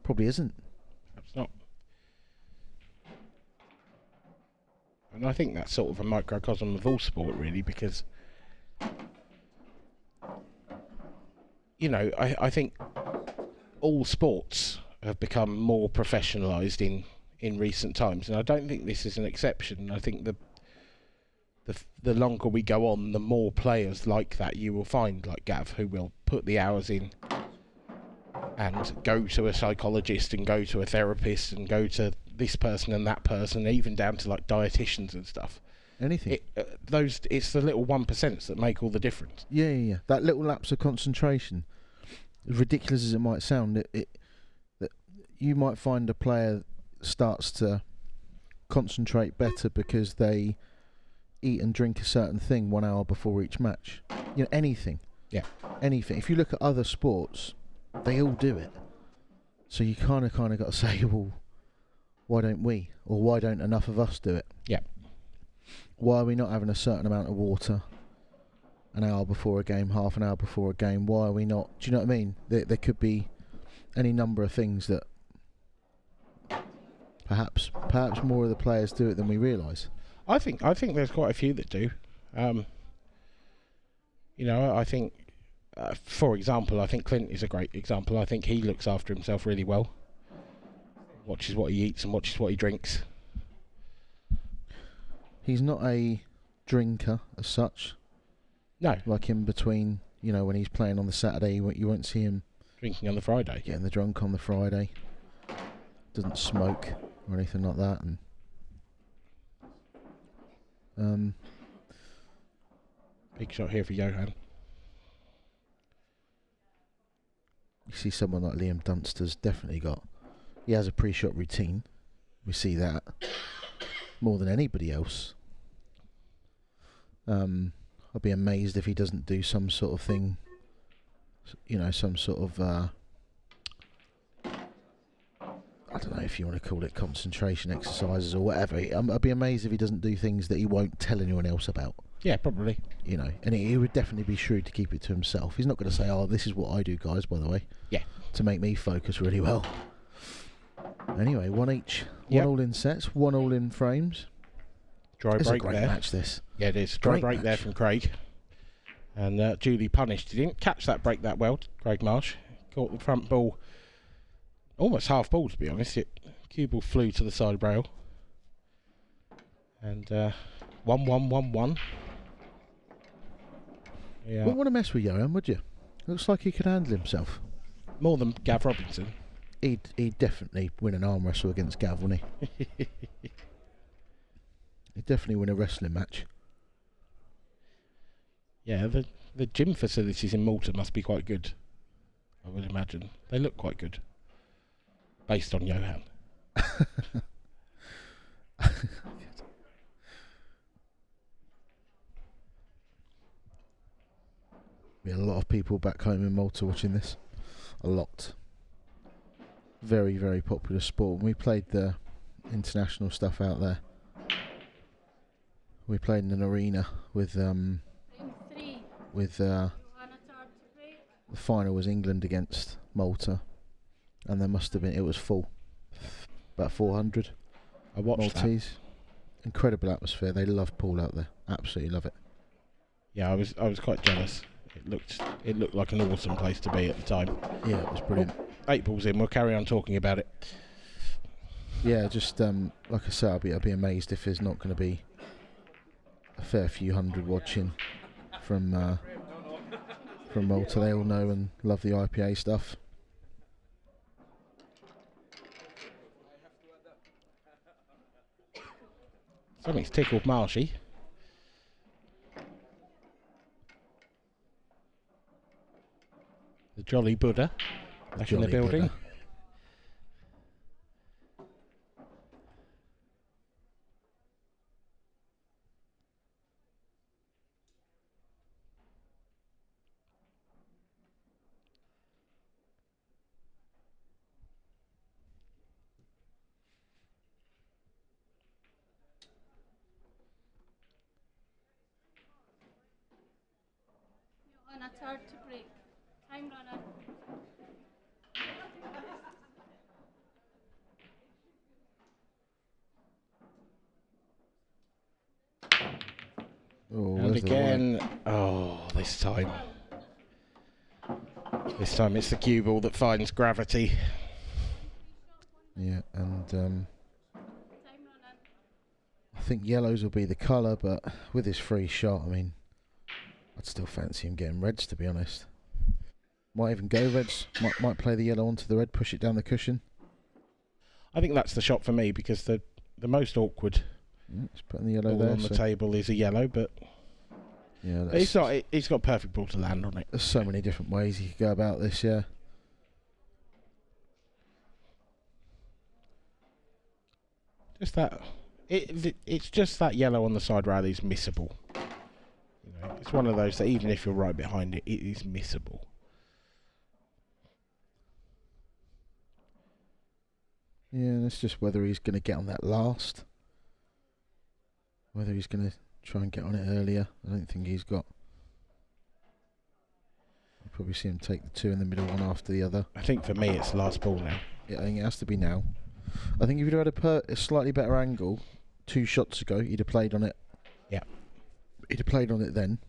Probably isn't. It's not. And I think that's sort of a microcosm of all sport, really, because, I think all sports have become more professionalised in recent times, and I don't think this is an exception. I think the longer we go on, the more players like that you will find, like Gav, who will put the hours in and go to a psychologist and go to a therapist and go to this person and that person, even down to like dietitians and stuff. Anything. It's the little 1% that make all the difference. Yeah. That little lapse of concentration, as ridiculous as it might sound, that you might find a player starts to concentrate better because they eat and drink a certain thing 1 hour before each match. Anything. Yeah. Anything. If you look at other sports, they all do it. So you kind of got to say, well, why don't we? Or why don't enough of us do it? Yeah. Why are we not having a certain amount of water an hour before a game, half an hour before a game? Why are we not? Do you know what I mean? There could be any number of things that perhaps more of the players do it than we realise. I think there's quite a few that do. I think, for example, I think Clint is a great example. I think he looks after himself really well. Watches what he eats and watches what he drinks. He's not a drinker as such. No. Like in between, when he's playing on the Saturday, you won't see him drinking on the Friday. Getting the drunk on the Friday. Doesn't smoke or anything like that. And big shot here for Johan. You see someone like Liam Dunster's definitely he has a pre-shot routine. We see that more than anybody else. I'd be amazed if he doesn't do some sort of thing, some sort of I don't know if you want to call it concentration exercises or whatever. I'd be amazed if he doesn't do things that he won't tell anyone else about. Yeah, probably. And he would definitely be shrewd to keep it to himself. He's not going to say, "Oh, this is what I do, guys." By the way, yeah, to make me focus really well. Anyway, one each, yep. 1 all in sets, 1 all in frames. Dry it's break a great there. match. This. Yeah, it is. Dry break match. There from Craig, and duly punished. He didn't catch that break that well. Craig Marsh caught the front ball, almost half ball to be honest. Cue ball flew to the side rail, and 1-1-1-1. Yeah. Wouldn't want to mess with Johan, would you? Looks like he could handle himself. More than Gav Robinson. He'd definitely win an arm wrestle against Gav, wouldn't he? He'd definitely win a wrestling match. Yeah, the gym facilities in Malta must be quite good, I would imagine. They look quite good, based on Johan. Be a lot of people back home in Malta watching this. A lot. very, very popular sport. When we played the international stuff out there, we played in an arena with Frame 3. the Johan Attard to break. final was England against Malta, and there must have been, it was full, about 400 I watched that. Maltese. Incredible atmosphere. They love pool out there. Absolutely love it. Yeah, I was quite jealous. It looked like an awesome place to be at the time. Yeah, it was brilliant. 8 balls in. We'll carry on talking about it. Yeah, just like I said, I'll be amazed if there's not going to be a fair few hundred watching from Malta. They all know and love the IPA stuff. Something's tickled Marshy. The Jolly Buddha back in the Jolly building. Buddha. Johan Attard to break. Time runner. Oh, And where's the white? again, this time it's the cue ball that finds gravity. Yeah, and Time runner. I think yellows will be the colour, but with his free shot, I mean, I'd still fancy him getting reds, to be honest. Might even go reds. Might play the yellow onto the red, push it down the cushion. I think that's the shot for me because the most awkward Yeah, just putting the yellow ball there. on the table is a yellow, but yeah, it's not. It's got perfect ball to land on it. there's so many different ways you could go about this. Yeah. Just that. It's just that yellow on the side rail is missable. You know, it's one of those that even if you're right behind it, it is missable. Yeah, and it's just whether he's going to get on that last. Whether he's going to try and get on it earlier. I don't think he's got. I'll probably see him take the two in the middle, one after the other. I think for me it's the last ball now. Yeah, I think it has to be now. I think if he'd had a slightly better angle 2 shots ago, he'd have played on it. Yeah. He'd have played on it then.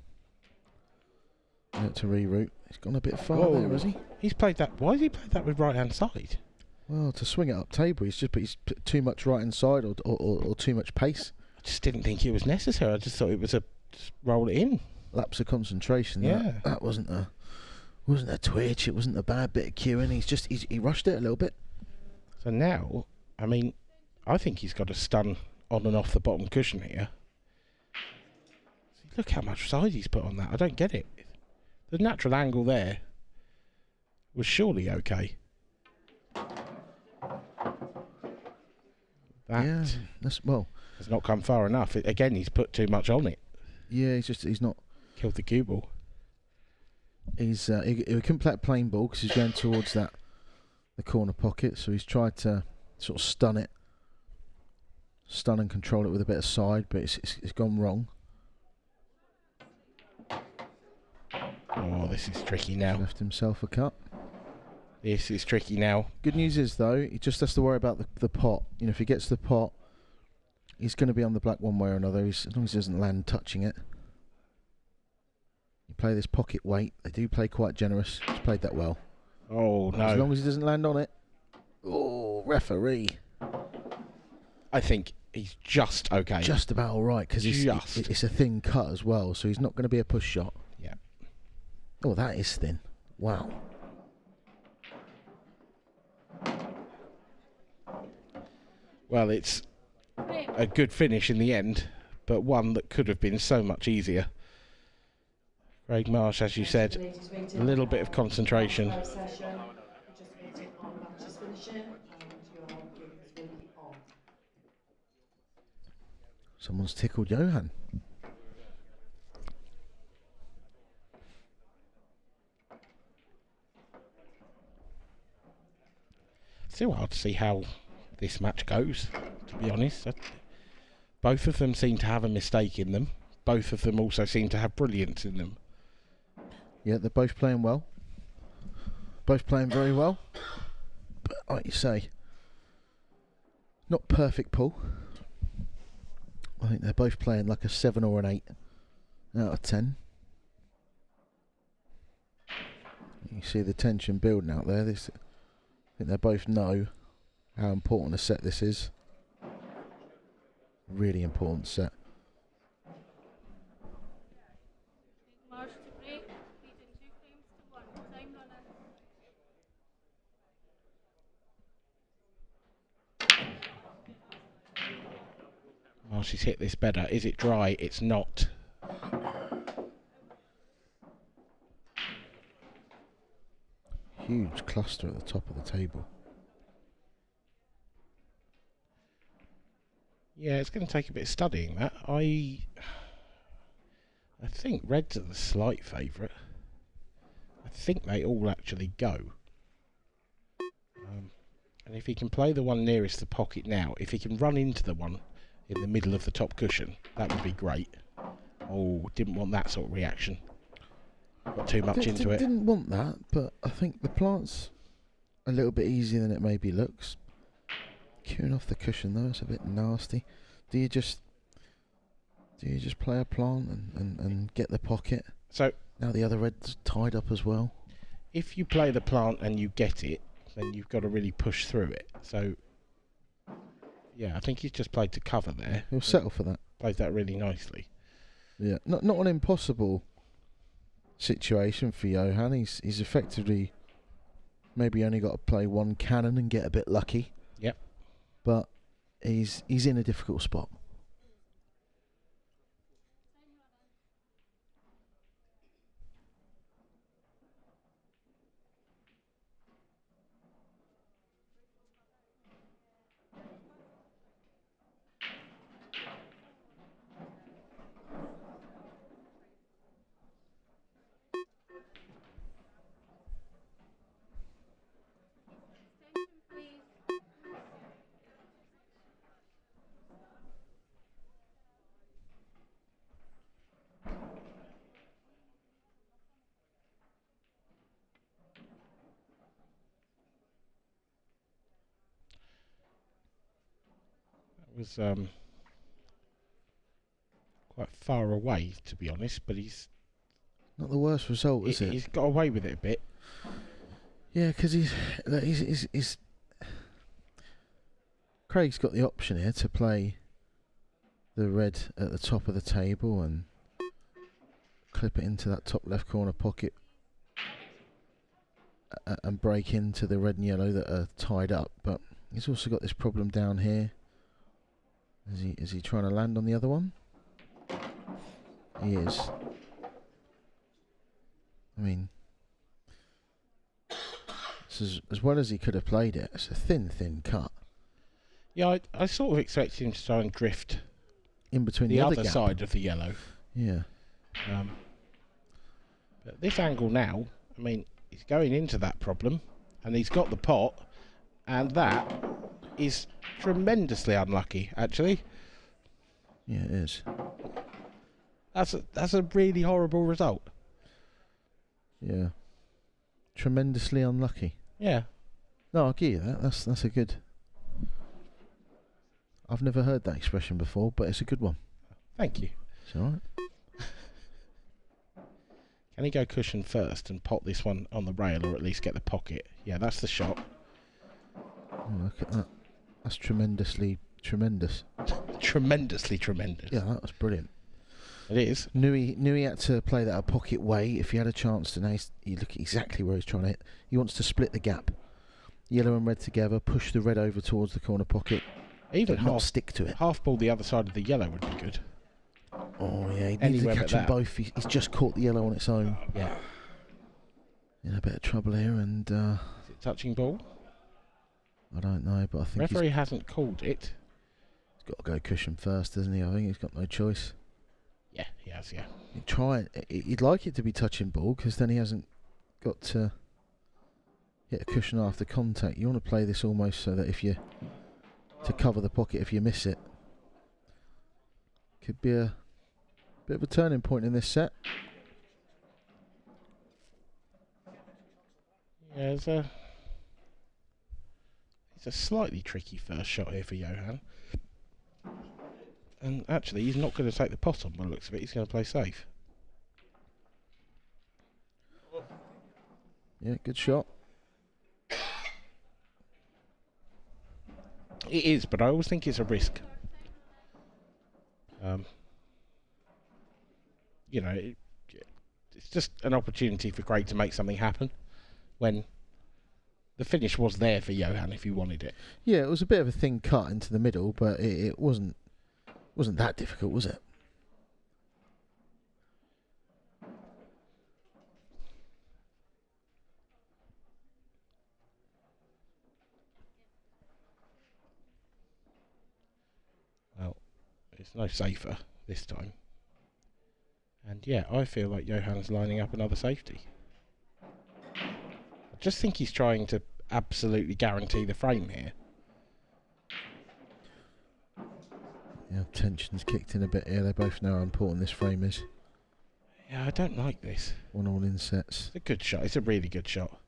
To reroute. He's gone a bit far there, has he? He's played that. Why has he played that with right hand side? Well, to swing it up table, he's put too much right hand side or too much pace. I just didn't think it was necessary. I just thought it was just roll it in. Lapse of concentration. Yeah. That wasn't a twitch. It wasn't a bad bit of cueing. He rushed it a little bit. So now, I mean, I think he's got a stun on and off the bottom cushion here. Look how much side he's put on that. I don't get it. The natural angle there was surely okay. That Yeah, that's has not come far enough. Again, he's put too much on it. Yeah, he's not. Killed the cue ball. He couldn't play a plain ball because he's going towards the corner pocket. So he's tried to sort of stun and control it with a bit of side, but it's gone wrong. Oh, this is tricky now. Left himself a cut. This is tricky now. Good news is though, he just has to worry about the pot. You know, if he gets the pot, he's going to be on the black one way or another. As long as he doesn't land touching it. You play this pocket weight. They do play quite generous. He's played that well. Oh, no. As long as he doesn't land on it. Oh, referee. I think he's just okay. Just about all right because it's a thin cut as well, so he's not going to be a push shot. Yeah. Oh, that is thin. Wow. Well, it's Frame. a good finish in the end, but one that could have been so much easier. Craig Marsh, as you said, a little bit of concentration. Someone's tickled Johan. still hard to see how this match goes, to be honest. Both of them seem to have a mistake in them. Both of them also seem to have brilliance in them. Yeah, they're both playing well. Both playing very well. But like you say, not perfect pull. I think they're both playing like a 7 or an 8 out of 10. You see the tension building out there. I think they both know how important a set this is. Really important set. Marsh to break, leading 2 frames to 1. Time running. Oh, she's hit this better. Is it dry? It's not. Huge cluster at the top of the table. Yeah, it's going to take a bit of studying that. I think red's are the slight favourite. I think they all actually go. And if he can play the one nearest the pocket now, if he can run into the one in the middle of the top cushion, that would be great. Oh, didn't want that sort of reaction. Got too much into it. Didn't want that, but I think the plant's a little bit easier than it maybe looks. Queuing off the cushion though, it's a bit nasty. Do you just play a plant and get the pocket? So now the other red's tied up as well. If you play the plant and you get it, then you've got to really push through it. So yeah, I think he's just played to cover there. He'll settle for that. Plays that really nicely. Yeah, not an impossible situation for Johan. He's effectively maybe only got to play one cannon and get a bit lucky. Yep. But he's in a difficult spot. Was quite far away, to be honest, but he's not the worst result, is it? He's got away with it a bit. Yeah, because he's Craig's got the option here to play the red at the top of the table and clip it into that top left corner pocket and break into the red and yellow that are tied up. But he's also got this problem down here. Is he trying to land on the other one? He is. I mean, as well as he could have played it, it's a thin cut. Yeah, I sort of expected him to try and drift in between the the other gap. side of the yellow. Yeah. But this angle now, I mean, he's going into that problem, and he's got the pot, and that is tremendously unlucky, actually. Yeah, it is. That's a really horrible result. Yeah. Tremendously unlucky. Yeah. No, I'll give you that. That's a good. I've never heard that expression before, but it's a good one. Thank you. It's alright. Can he go cushion first and pot this one on the rail, or at least get the pocket? Yeah, that's the shot. Oh, look at that. That's tremendous. Tremendously tremendous. Yeah, that was brilliant. It is. Knew he had to play that a pocket way if he had a chance to. Now you look at exactly where he's trying to hit. He wants to split the gap. Yellow and red together, push the red over towards the corner pocket. Even but not stick to it. Half ball the other side of the yellow would be good. Oh yeah, he needs to catch them both. He's just caught the yellow on its own. Yeah. In a bit of trouble here, and is it touching ball? I don't know, but I think referee hasn't called it. He's got to go cushion first, doesn't he? I think he's got no choice. Yeah, he has. Yeah. He'd like it to be touching ball, because then he hasn't got to hit a cushion after contact. You want to play this almost so that to cover the pocket if you miss it. Could be a bit of a turning point in this set. Yeah, it's a slightly tricky first shot here for Johan. And actually, he's not going to take the pot on by the looks of it. He's going to play safe. Yeah, good shot. It is, but I always think it's a risk. You know, it's just an opportunity for Craig to make something happen when the finish was there for Johan if he wanted it. Yeah, it was a bit of a thin cut into the middle, but it wasn't that difficult, was it? Well, it's no safer this time. And yeah, I feel like Johan's lining up another safety. I just think he's trying to absolutely guarantee the frame here. Yeah, tension's kicked in a bit here. They both know how important this frame is. Yeah, I don't like this. 1-1 in sets. It's a good shot. It's a really good shot.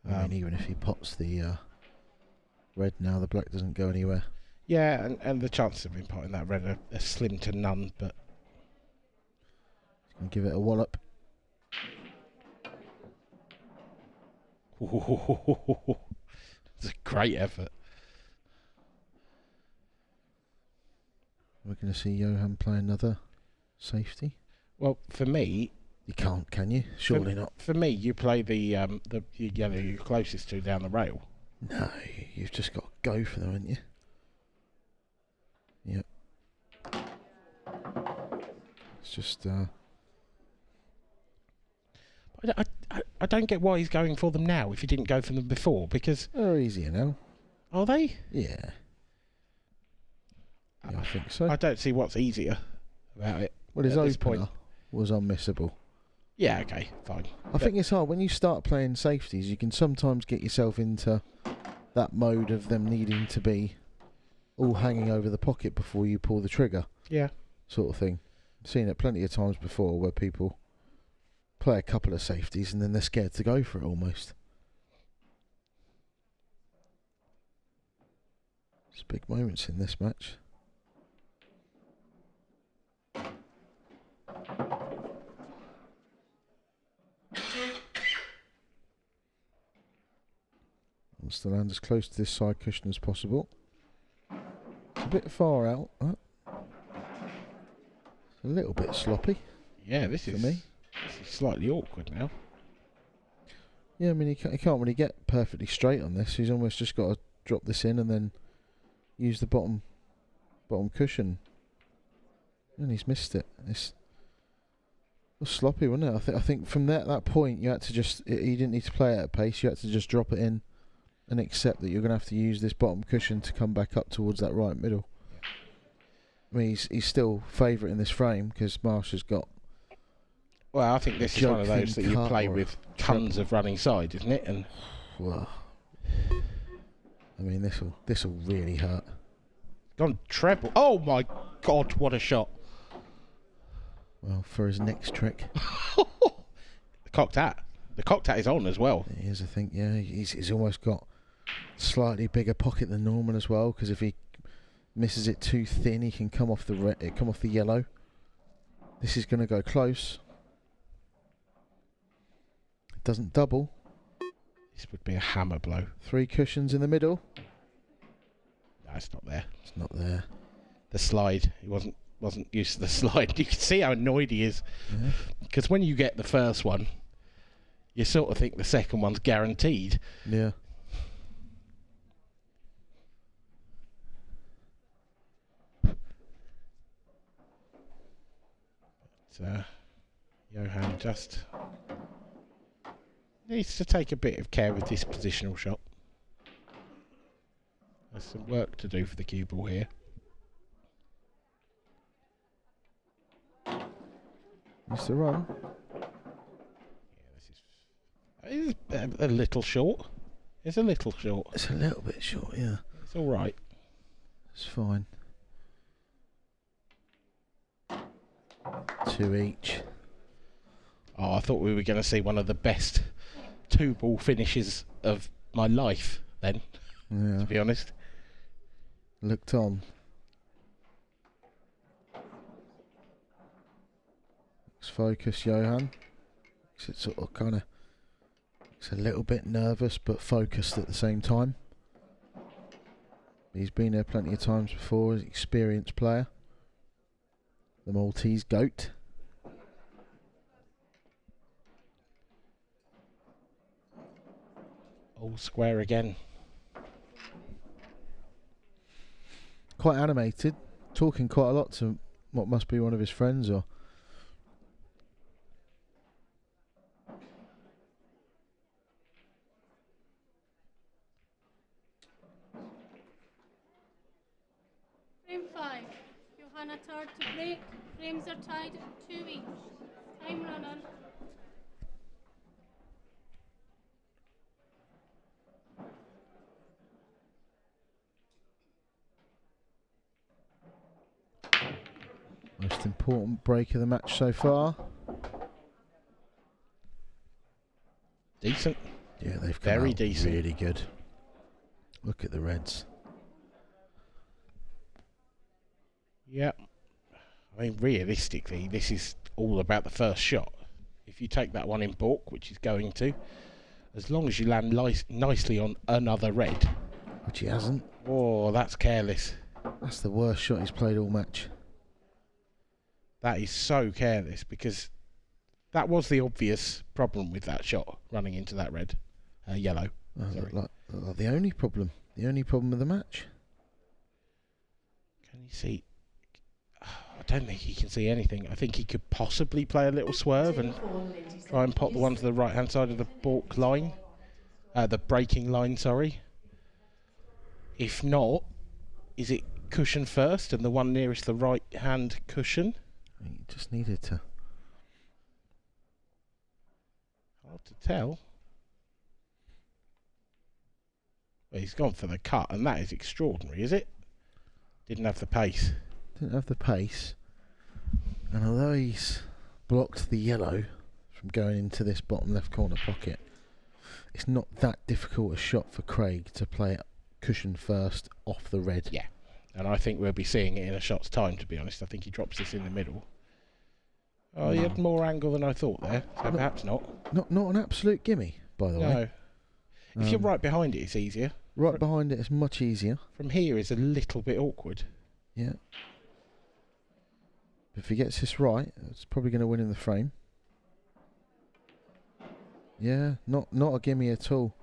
I mean, even if he pots the red now, the black doesn't go anywhere. Yeah, and the chances of him potting that red are slim to none, but... He's going to give it a wallop. It's a great effort. We're going to see Johan play another safety. Well, for me... You can't, can you? Surely not. For me, you play the yellow you're closest to down the rail. No, you've just got to go for them, haven't you? Yep. It's just... I don't get why he's going for them now if he didn't go for them before, because... They're easier now. Are they? Yeah. Yeah, I think so. I don't see what's easier about it. Well, his at this opener point. was unmissable. Yeah, okay, fine. I think it's hard. When you start playing safeties, you can sometimes get yourself into that mode of them needing to be all hanging over the pocket before you pull the trigger. Yeah. Sort of thing. I've seen it plenty of times before where people play a couple of safeties and then they're scared to go for it almost. There's big moments in this match. Wants to land as close to this side cushion as possible. It's a bit far out. It's a little bit sloppy. Yeah, this for is me. This is slightly awkward now. Yeah, I mean, he can't really get perfectly straight on this. He's almost just got to drop this in and then use the bottom cushion. And he's missed it. It was sloppy, wasn't it? I think from that point you had to just... You didn't need to play it at pace. You had to just drop it in and accept that you're going to have to use this bottom cushion to come back up towards that right middle. I mean, he's still favourite in this frame because Marsh has got... Well, I think this is one of those that you play with tons of running side, isn't it? And well, I mean, this'll really hurt. gone treble. Oh my God! What a shot! Well, for his next trick, The cocked hat. The cocked hat is on as well. here's the thing. Yeah, he's almost got slightly bigger pocket than normal as well. Because if he misses it too thin, he can come off the yellow. This is going to go close. It doesn't double. This would be a hammer blow. 3 cushions in the middle. No, it's not there. It's not there. The slide. He wasn't used to the slide. You can see how annoyed he is. Yeah. Because when you get the first one, you sort of think the second one's guaranteed. Yeah. Johan just needs to take a bit of care with this positional shot. There's some work to do for the cue ball here. Mr. Run. Yeah, It's a little short. It's a little short. It's a little bit short, yeah. It's all right. It's fine. 2 each. Oh, I thought we were going to see one of the best 2-ball finishes of my life then, Yeah. to be honest. Looked on. Let's focus, Johan. It's sort of kind of... It's a little bit nervous, but focused at the same time. He's been there plenty of times before. He's an experienced player. The Maltese goat. All square again. Quite animated. Talking quite a lot to what must be one of his friends, or... Frame 5. Johan Attard to break. Frames are tied at 2 each. Time running. Most important break of the match so far. Decent. Yeah, they've come Very out decent. really good. Look at the Reds. Yeah. I mean, realistically, this is all about the first shot. If you take that one in balk, which he's going to, as long as you land nicely on another red. Which he hasn't. Oh, that's careless. That's the worst shot he's played all match. That is so careless, because that was the obvious problem with that shot, running into that red. Yellow. Sorry. Like the only problem. The only problem with the match. Can you see? I don't think he can see anything. I think he could possibly play a little swerve and try and pop the one to the right hand side of the balk line. The braking line, sorry. If not, is it cushion first and the one nearest the right hand cushion? He just needed to... Hard to tell. Well, he's gone for the cut, and that is extraordinary, is it? Didn't have the pace. Didn't have the pace. And although he's blocked the yellow from going into this bottom left corner pocket, it's not that difficult a shot for Craig to play it cushion first off the red. Yeah. And I think we'll be seeing it in a shot's time, to be honest. I think he drops this in the middle. Oh, he had more angle than I thought there. So perhaps not. Not an absolute gimme, by the way. No. If you're right behind it, it's easier. Right behind it, it's much easier. From here is a little bit awkward. Yeah. If he gets this right, it's probably going to win in the frame. Yeah, not a gimme at all.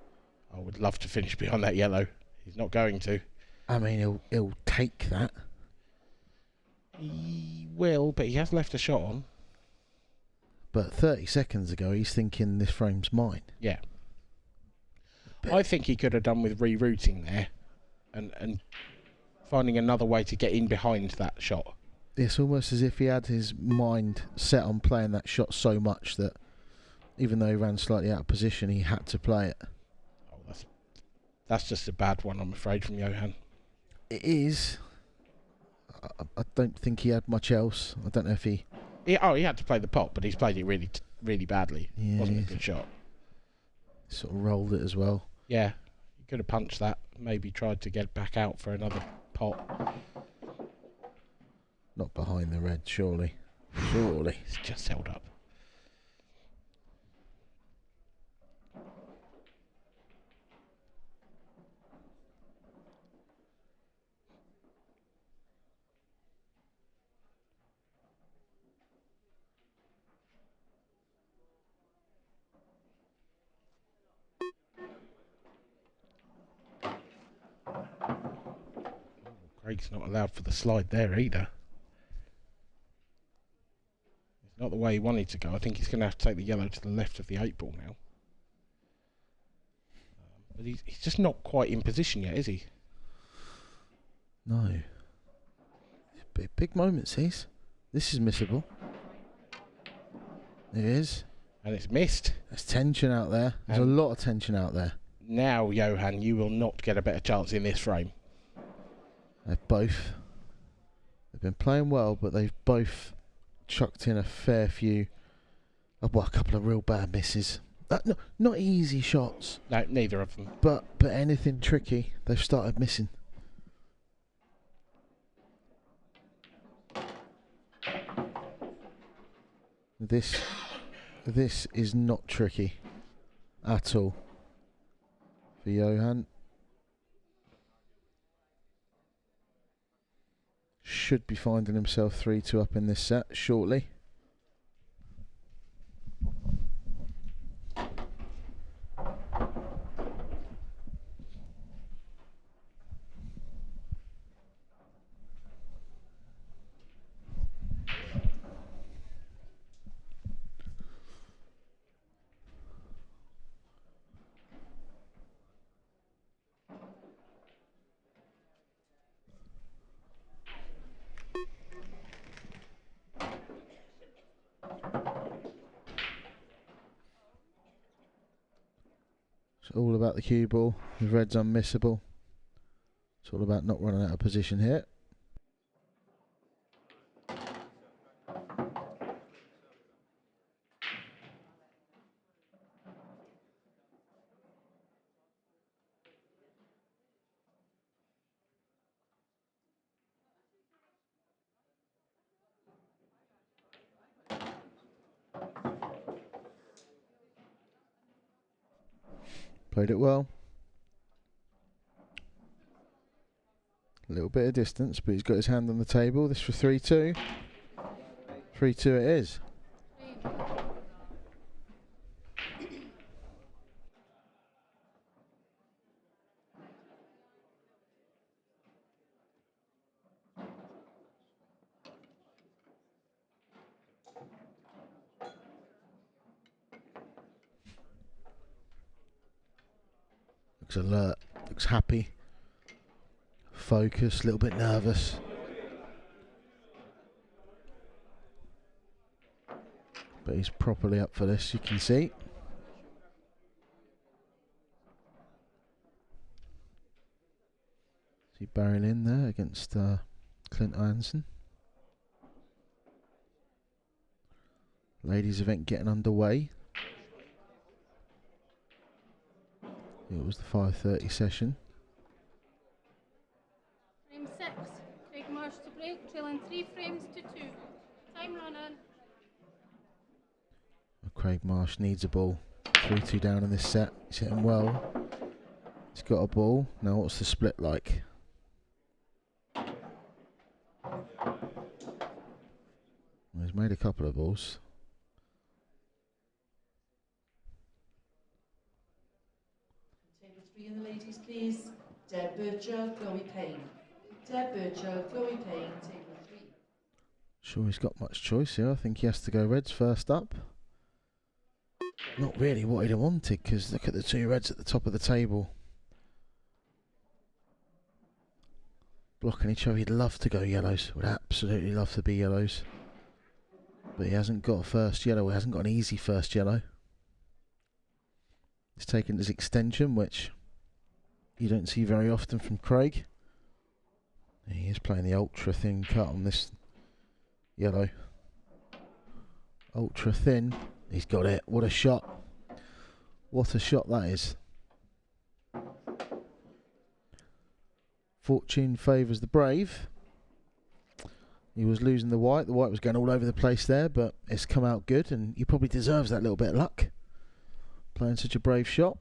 I would love to finish behind that yellow. He's not going to. I mean, he'll take that. He will, but he has left a shot on. But 30 seconds ago, he's thinking this frame's mine. Yeah. I think he could have done with rerouting there and finding another way to get in behind that shot. It's almost as if he had his mind set on playing that shot so much that even though he ran slightly out of position, he had to play it. Oh, that's just a bad one, I'm afraid, from Johan. It is. I don't think he had much else. I don't know if he... He had to play the pot, but he's played it really, really badly. Yeah, Wasn't a good shot. Sort of rolled it as well. Yeah, he could have punched that. Maybe tried to get back out for another pot. Not behind the red, surely. Surely. It's just held up. Craig's not allowed for the slide there either. It's not the way he wanted to go. I think he's going to have to take the yellow to the left of the 8-ball now. But he's just not quite in position yet, is he? No. Big moments, these. This is missable. It is. And it's missed. There's tension out there. There's a lot of tension out there. Now, Johan, you will not get a better chance in this frame. They've been playing well, but they've both chucked in a fair few, well, a couple of real bad misses. No, not easy shots. No, neither of them. But anything tricky, they've started missing. This is not tricky at all for Johan. Should be finding himself 3-2 up in this set shortly. It's all about the cue ball. The red's unmissable. It's all about not running out of position here. Played it well. A little bit of distance, but he's got his hand on the table. This for 3-2. 3-2 it is. Looks alert, looks happy, focused, a little bit nervous. But he's properly up for this, you can see. See barrel in there against Clint Ianson. Ladies event getting underway. It was the 5:30 session. Frame 6, Craig Marsh to break, trailing 3 frames to 2. Time running. Craig Marsh needs a ball. 3-2 down in this set. He's hitting well. He's got a ball. Now what's the split like? Well, he's made a couple of balls. Table 3 in the ladies, please. Deb Bircher, Chloe Payne. Deb Bircher, Chloe Payne, table 3. Sure he's got much choice here. I think he has to go reds first up. Not really what he'd have wanted, because look at the two reds at the top of the table. Blocking each other. He'd love to go yellows. Would absolutely love to be yellows. But he hasn't got a first yellow. He hasn't got an easy first yellow. He's taken his extension, which you don't see very often from Craig. He is playing the ultra thin cut on this yellow. Ultra thin. He's got it. What a shot. What a shot that is. Fortune favours the brave. He was losing the white. The white was going all over the place there, but it's come out good, and he probably deserves that little bit of luck. Playing such a brave shot.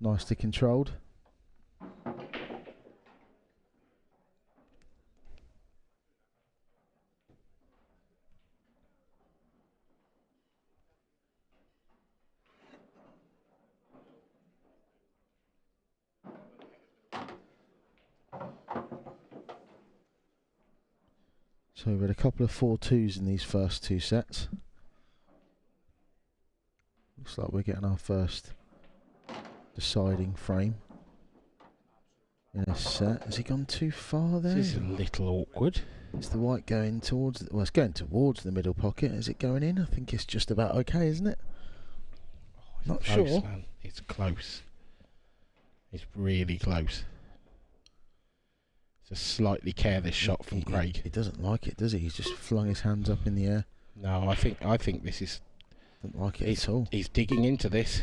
Nicely controlled. So we've had a couple of 4-2s in these first 2 sets. Looks like we're getting our first deciding frame in a set. Has he gone too far there? This is a little awkward. Is the white going towards... Well, it's going towards the middle pocket. Is it going in? I think it's just about okay, isn't it? Not Close, sure. man. It's close. It's really close. It's a slightly careless shot from Craig. He doesn't like it, does he? He's just flung his hands up in the air. No, I think this is... Doesn't like it at all. He's digging into this.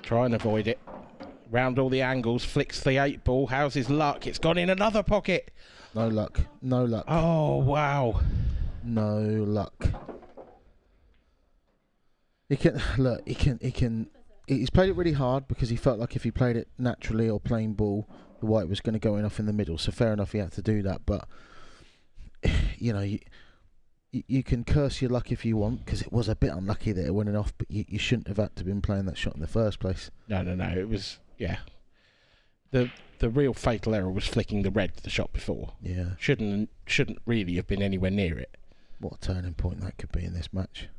Try and avoid it. Round all the angles, flicks the 8 ball. How's his luck? It's gone in another pocket. No luck. No luck. Oh, wow. No luck. He can look. He can. He's played it really hard because he felt like if he played it naturally or plain ball, the white was going to go in off in the middle. So fair enough, he had to do that. But you know, you can curse your luck if you want because it was a bit unlucky that it went in off. But you shouldn't have had to been playing that shot in the first place. No. It was The real fatal error was flicking the red the shot before. Yeah. Shouldn't really have been anywhere near it. What a turning point that could be in this match.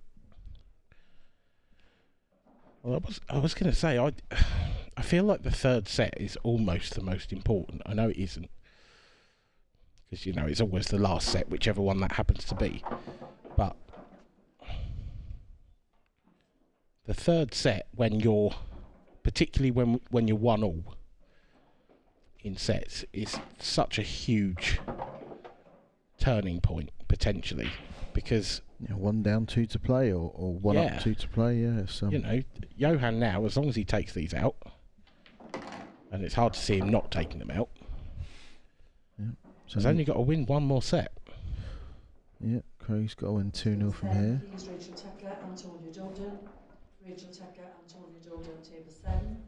Well, I was going to say I feel like the third set is almost the most important. I know it isn't, because it's always the last set, whichever one that happens to be. But the third set, particularly when you're 1-1 in sets, is such a huge turning point potentially, because 1 down, 2 to play, or 1 up, 2 to play. Yeah, it's, Johan now, as long as he takes these out, and it's hard to see him not taking them out. Yeah, so he's only got to win 1 more set. Yeah, Craig's got to win 2-0 from here. Please, Rachel Tucker, Antonia Jordan. Rachel Tucker, Antonia Jordan, table 7.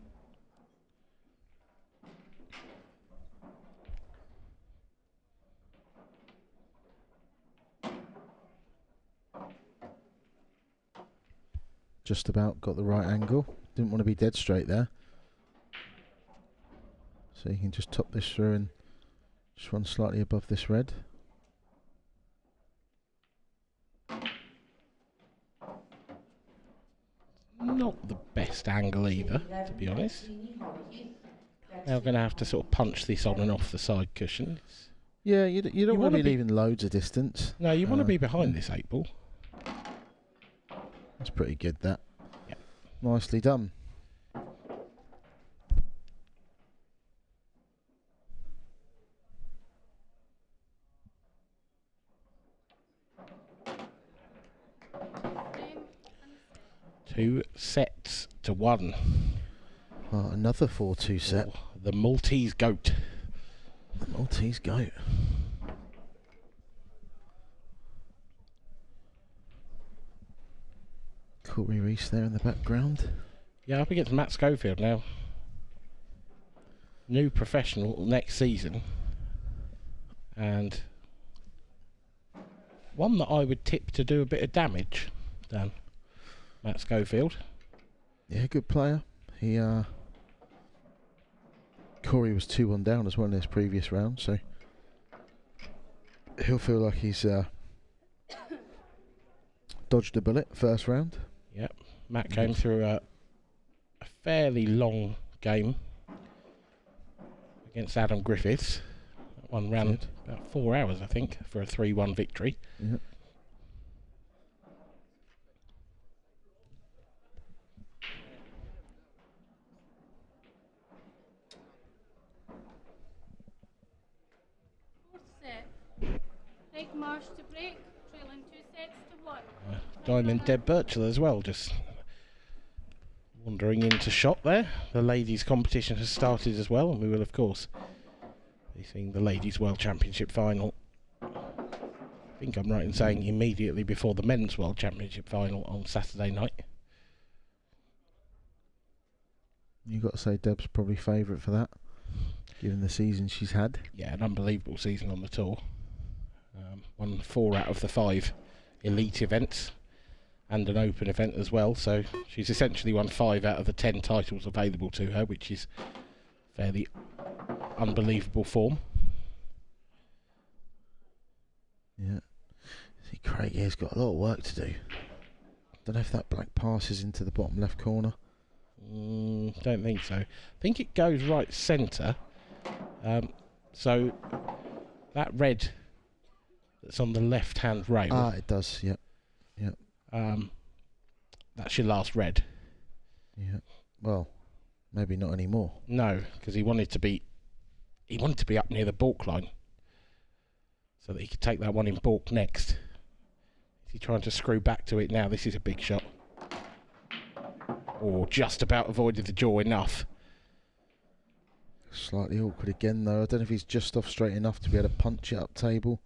Just about got the right angle. Didn't want to be dead straight there. So you can just top this through and just run slightly above this red. Not the best angle either, to be honest. Now we're going to have to sort of punch this on and off the side cushion. Yeah, you don't want to wanna be be- leaving loads of distance. No, you want to be behind this 8 ball. That's pretty good, that. Yeah. Nicely done. Frame and set. 2 sets to 1. Oh, another 4-2 set. Oh, the Maltese goat. The Maltese goat. Corey Reese there in the background. Yeah, up against Matt Schofield now. New professional next season. And one that I would tip to do a bit of damage, Dan. Matt Schofield. Yeah, good player. He Corey was 2-1 down as well in his previous round, so he'll feel like he's dodged a bullet first round. Yep. Matt came through a fairly long game against Adam Griffiths. That one ran Good. about 4 hours, I think, for a 3-1 victory. Yeah. Fourth set. Craig Marsh to break, trailing 2 sets to 1. Diamond Deb Birchall as well, just wandering into shot there. The ladies' competition has started as well, and we will, of course, be seeing the Ladies' World Championship final. I think I'm right in saying immediately before the Men's World Championship final on Saturday night. You've got to say Deb's probably favourite for that, given the season she's had. Yeah, an unbelievable season on the tour. Won 4 out of the 5 elite events and an open event as well, so she's essentially won 5 out of the 10 titles available to her, which is fairly unbelievable form. Yeah. See, Craig here's got a lot of work to do. Don't know if that black passes into the bottom left corner. Don't think so. I think it goes right centre. So that red that's on the left-hand rail. Ah, it does. Yep. That's your last red. Yeah. Well, maybe not anymore. No, because he wanted to be up near the balk line, so that he could take that one in balk next. Is he trying to screw back to it now? This is a big shot. Or just about avoided the jaw enough. Slightly awkward again, though. I don't know if he's just off straight enough to be able to punch it up table.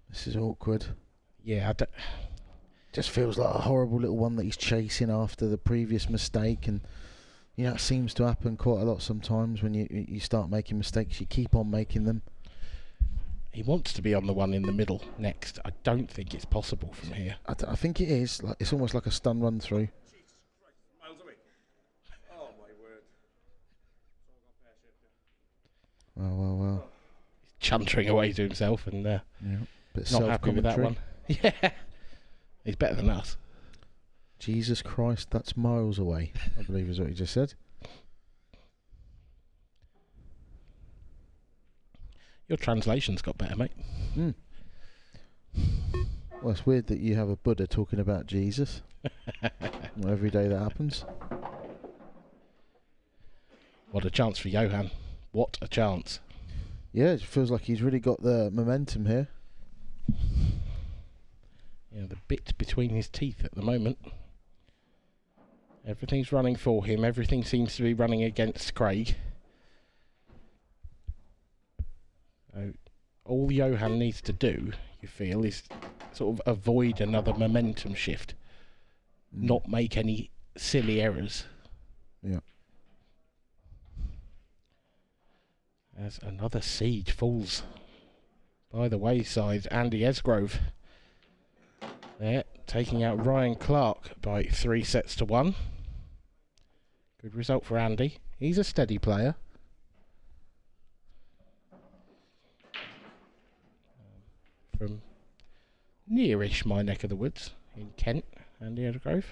This is awkward. Yeah, Just feels like a horrible little one that he's chasing after the previous mistake, and you know it seems to happen quite a lot sometimes when you start making mistakes. You keep on making them. he wants to be on the one in the middle next. I don't think it's possible from here. I think it is. Like it's almost like a stun run through. Miles away. Oh my word. Well. He's chuntering away to himself and Yeah. Bit not happy with that self-commentary. one. Yeah, he's better than us. Jesus Christ, that's miles away, I believe is what he just said. Your translation's got better, mate. Well, it's weird that you have a Buddha talking about Jesus. Well, every day that happens. What a chance for Johan. What a chance. Yeah, it feels like he's really got the momentum here. Yeah, the bit between his teeth at the moment. Everything's running for him. Everything seems to be running against Craig. So all Johan needs to do, you feel, is sort of avoid another momentum shift. Not make any silly errors. Yeah. As another siege falls by the wayside, Andy Esgrove there, taking out Ryan Clark by 3-1. Good result for Andy. He's a steady player. From nearish my neck of the woods in Kent, Andy Esgrove.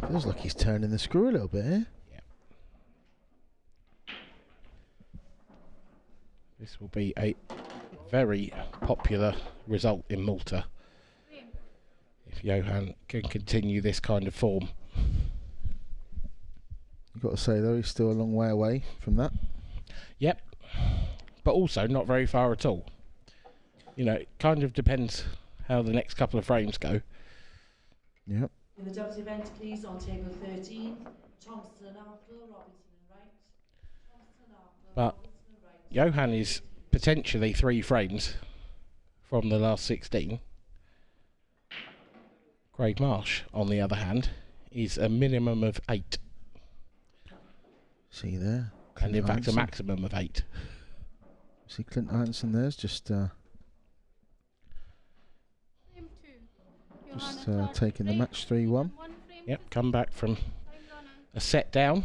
Feels like he's turning the screw a little bit here. Yeah. This will be a very popular result in Malta if Johan can continue this kind of form. You've got to say, though, he's still a long way away from that. Yep. But also not very far at all. You know, it kind of depends how the next couple of frames go. Yep. In the doubles event, please, on table 13, Thompson, Arkle, Robinson and Wright. Thompson, Arkle, But Robinson and Wright. Johan is potentially 3 frames from the last 16. Craig Marsh, on the other hand, is a minimum of 8. See there. And in fact, a Hansen. maximum of 8. See Clint Hansen there's just Frame two. Johan Attard to taking the break. match 3-1. One frame Yep, to come back from time runner. a set down.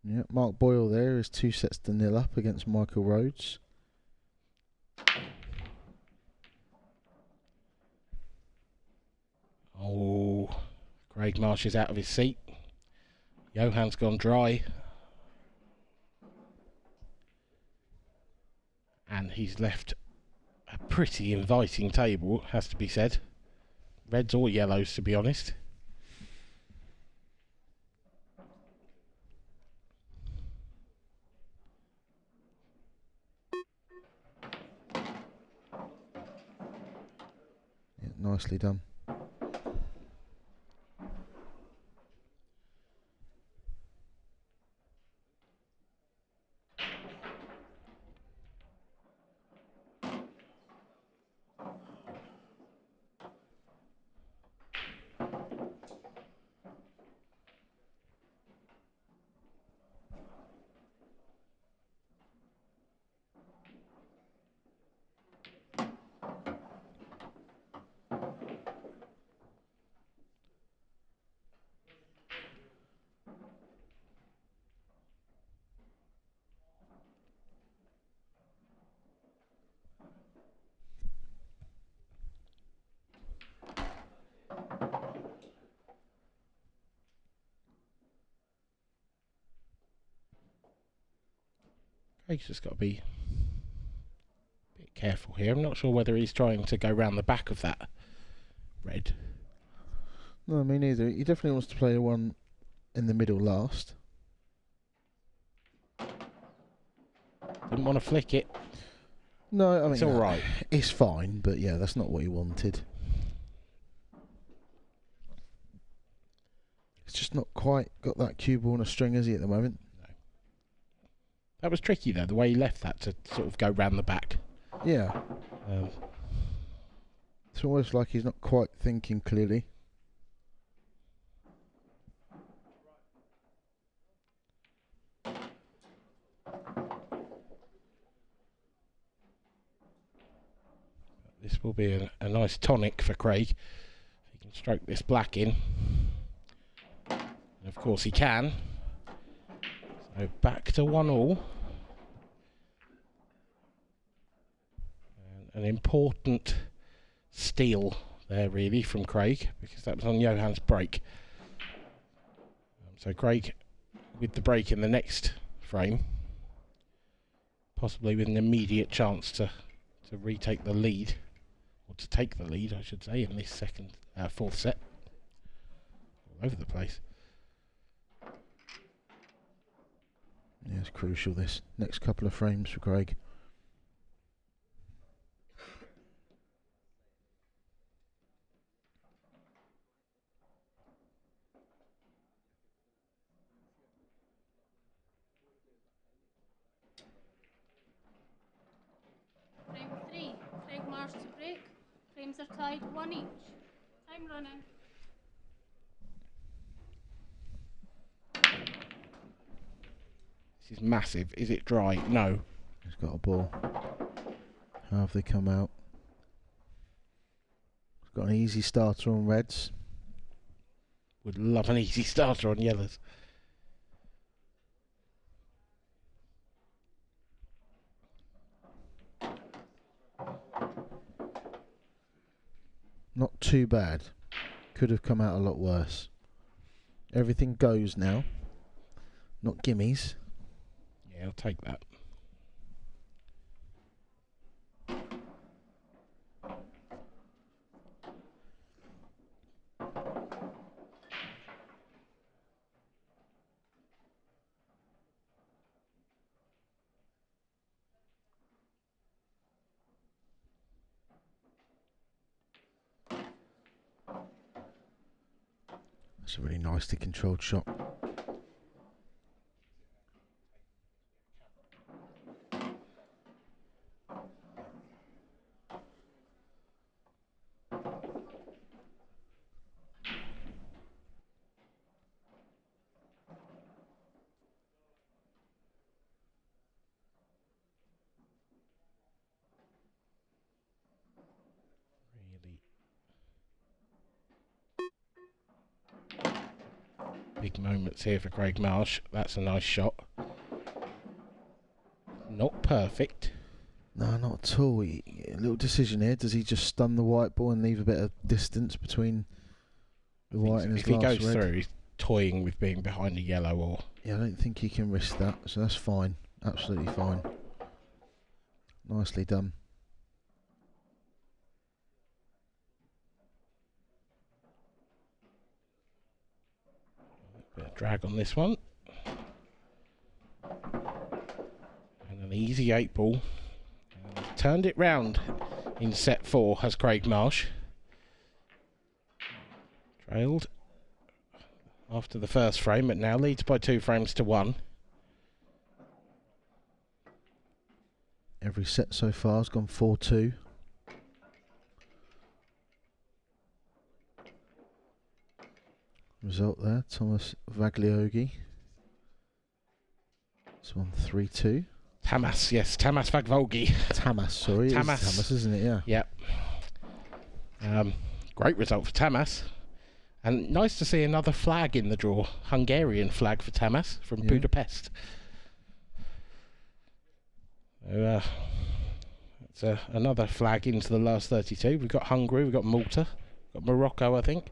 Yeah, Mark Boyle there is 2-0 up against Michael Rhodes. Oh, Craig Marsh is out of his seat. Johan's gone dry. And he's left a pretty inviting table, has to be said. Reds or yellows, to be honest. nicely done. He's just got to be a bit careful here. I'm not sure whether he's trying to go round the back of that red. No, me neither. He definitely wants to play the one in the middle last. Didn't want to flick it. No, I mean, It's all right. It's fine, but yeah, that's not what he wanted. It's just not quite got that cue ball on a string, has he, at the moment? That was tricky though, the way he left that to sort of go round the back. Yeah. It's almost like he's not quite thinking clearly. This will be a nice tonic for Craig. He can stroke this black in. And of course he can. So back to 1-1. And an important steal there really from Craig, because that was on Johan's break. So Craig with the break in the next frame, possibly with an immediate chance to retake the lead, or to take the lead I should say, in this fourth set. All over the place. Yeah, it's crucial, this next couple of frames for Craig. Frame 3, Craig Marsh to break. Frames are tied 1 each. Time running. This is massive. Is it dry? No. He's got a ball. How have they come out? He's got an easy starter on reds. Would love an easy starter on yellows. Not too bad. Could have come out a lot worse. Everything goes now. Not gimmies. Yeah, I'll take that. That's a really nicely controlled shot. Big moments here for Craig Marsh. That's a nice shot. Not perfect. No, not at all. A little decision here. Does he just stun the white ball and leave a bit of distance between the white and his if he last goes red? through, he's toying with being behind a yellow or... Yeah, I don't think he can risk that, so that's fine. Absolutely fine. Nicely done. Bit of drag on this one. And an easy 8 ball. And turned it round in set 4 has Craig Marsh. Trailed after the first frame, but now leads by 2 frames to 1. Every set so far has gone 4-2. Result there, Thomas Vaglioghi. This one 3-2. Tamas, yes, Tamas Vagvolgi. Tamas, sorry. Tamas. It is Tamas, isn't it? Yeah. Yep. Great result for Tamas. And nice to see another flag in the draw. Hungarian flag for Tamas from Budapest. So, that's another flag into the last 32. We've got Hungary, we've got Malta, we've got Morocco, I think.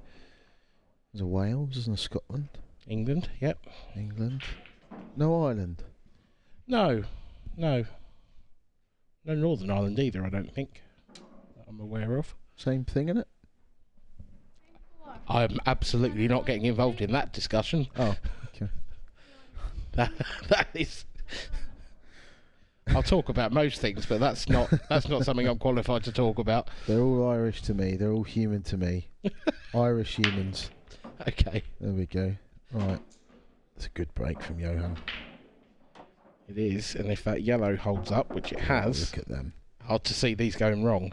There's a Wales, isn't there? Scotland. England, yep. England. No Ireland. No. No Northern Ireland either, I don't think. That I'm aware of. Same thing, innit? I'm absolutely not getting involved in that discussion. Oh, okay. that is... I'll talk about most things, but that's not something I'm qualified to talk about. They're all Irish to me. They're all human to me. Irish humans. Okay. There we go. Right. That's a good break from Johan. It is, and if that yellow holds up, which it has, look at them. hard to see these going wrong.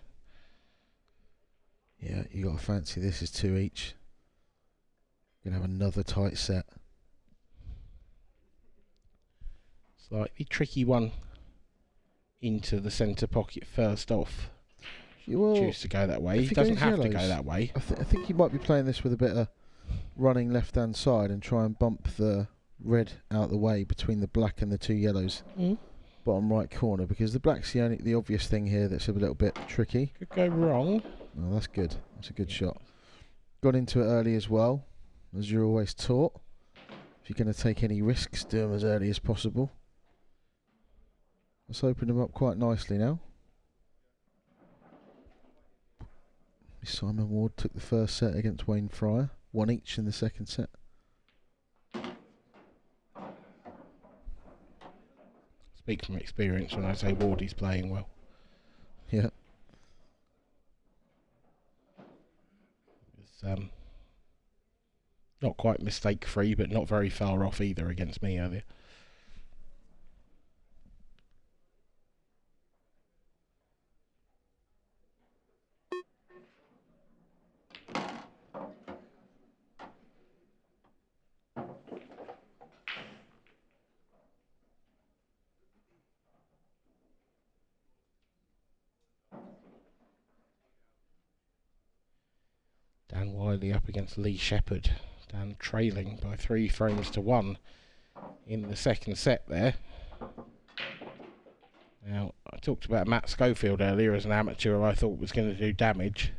Yeah, you got to fancy this is 2 each. Gonna have another tight set. Slightly tricky one into the centre pocket first off. Well, Choose to go that way. if He he doesn't goes have to yellows, go that way. I think he might be playing this with a bit of running left-hand side and try and bump the red out the way between the black and the 2 yellows. Bottom right corner, because the black's the obvious thing here that's a little bit tricky. Could go wrong. Oh, that's good. That's a good shot. Got into it early as well, as you're always taught. If you're going to take any risks, do them as early as possible. Let's open them up quite nicely now. Simon Ward took the first set against Wayne Fryer. 1 each in the second set. Speak from experience when I say Wardy's playing well. Yeah. It's not quite mistake free, but not very far off either against me earlier. Dan Wiley up against Lee Shepherd. Dan trailing by 3 frames to 1 in the second set there. Now, I talked about Matt Schofield earlier as an amateur who I thought was going to do damage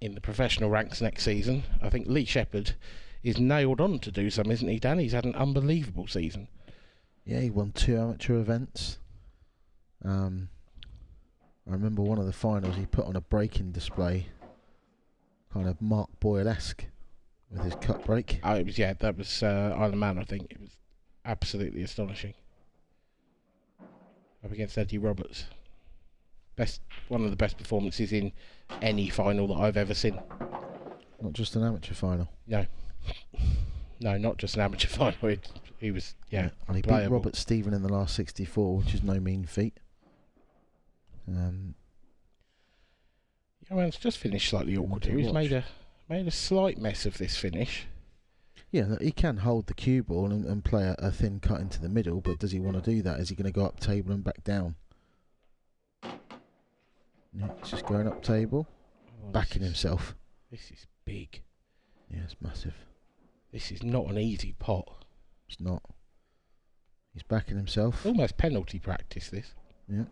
in the professional ranks next season. I think Lee Shepherd is nailed on to do some, isn't he, Dan? He's had an unbelievable season. Yeah, he won 2 amateur events. I remember one of the finals he put on a breaking display, kind of Mark Boyle-esque with his cut break. Oh, it was, yeah, that was Isle of Man, I think. It was absolutely astonishing. Up against Eddie Roberts. One of the best performances in any final that I've ever seen. Not just an amateur final. No. No, not just an amateur final. He was, yeah, And he beat Robert Stephen in the last 64, which is no mean feat. Johan's just finished slightly awkward here. He's made a slight mess of this finish. Yeah, look, he can hold the cue ball and play a thin cut into the middle, but does he want to do that? Is he going to go up table and back down? Yeah, he's just going up table, backing himself. This is big. Yeah, it's massive. This is not an easy pot. It's not. He's backing himself. Almost penalty practice, this. Yeah.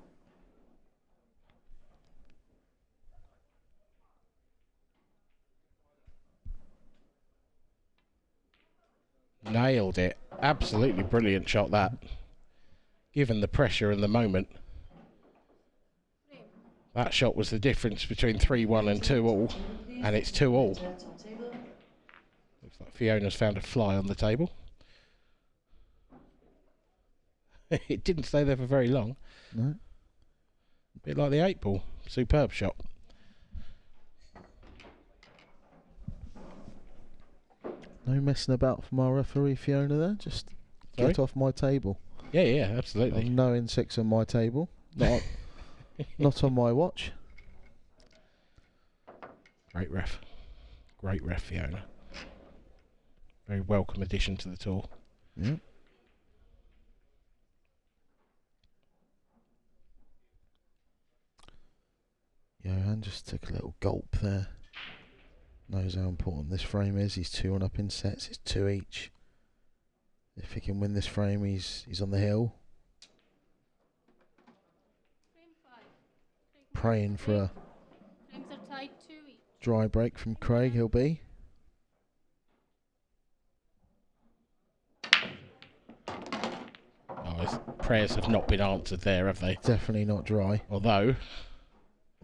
Nailed it. Absolutely brilliant shot, that. Given the pressure and the moment. That shot was the difference between 3-1 and 2-all. And it's 2-all. Looks like Fiona's found a fly on the table. It didn't stay there for very long. No. A bit like the 8-ball. Superb shot. No messing about from our referee Fiona there. Just Sorry? get off my table. Yeah, absolutely. No insects on my table. Not not on my watch. Great ref, Fiona. Very welcome addition to the tour. Yeah. Johan just took a little gulp there. Knows how important this frame is. He's 2-1 up in sets. It's 2 each. If he can win this frame, he's on the hill. Frame 5. Praying for a Frames are tied 2 each. dry break from Craig. He'll be. Oh, his prayers have not been answered there, have they? Definitely not dry. Although,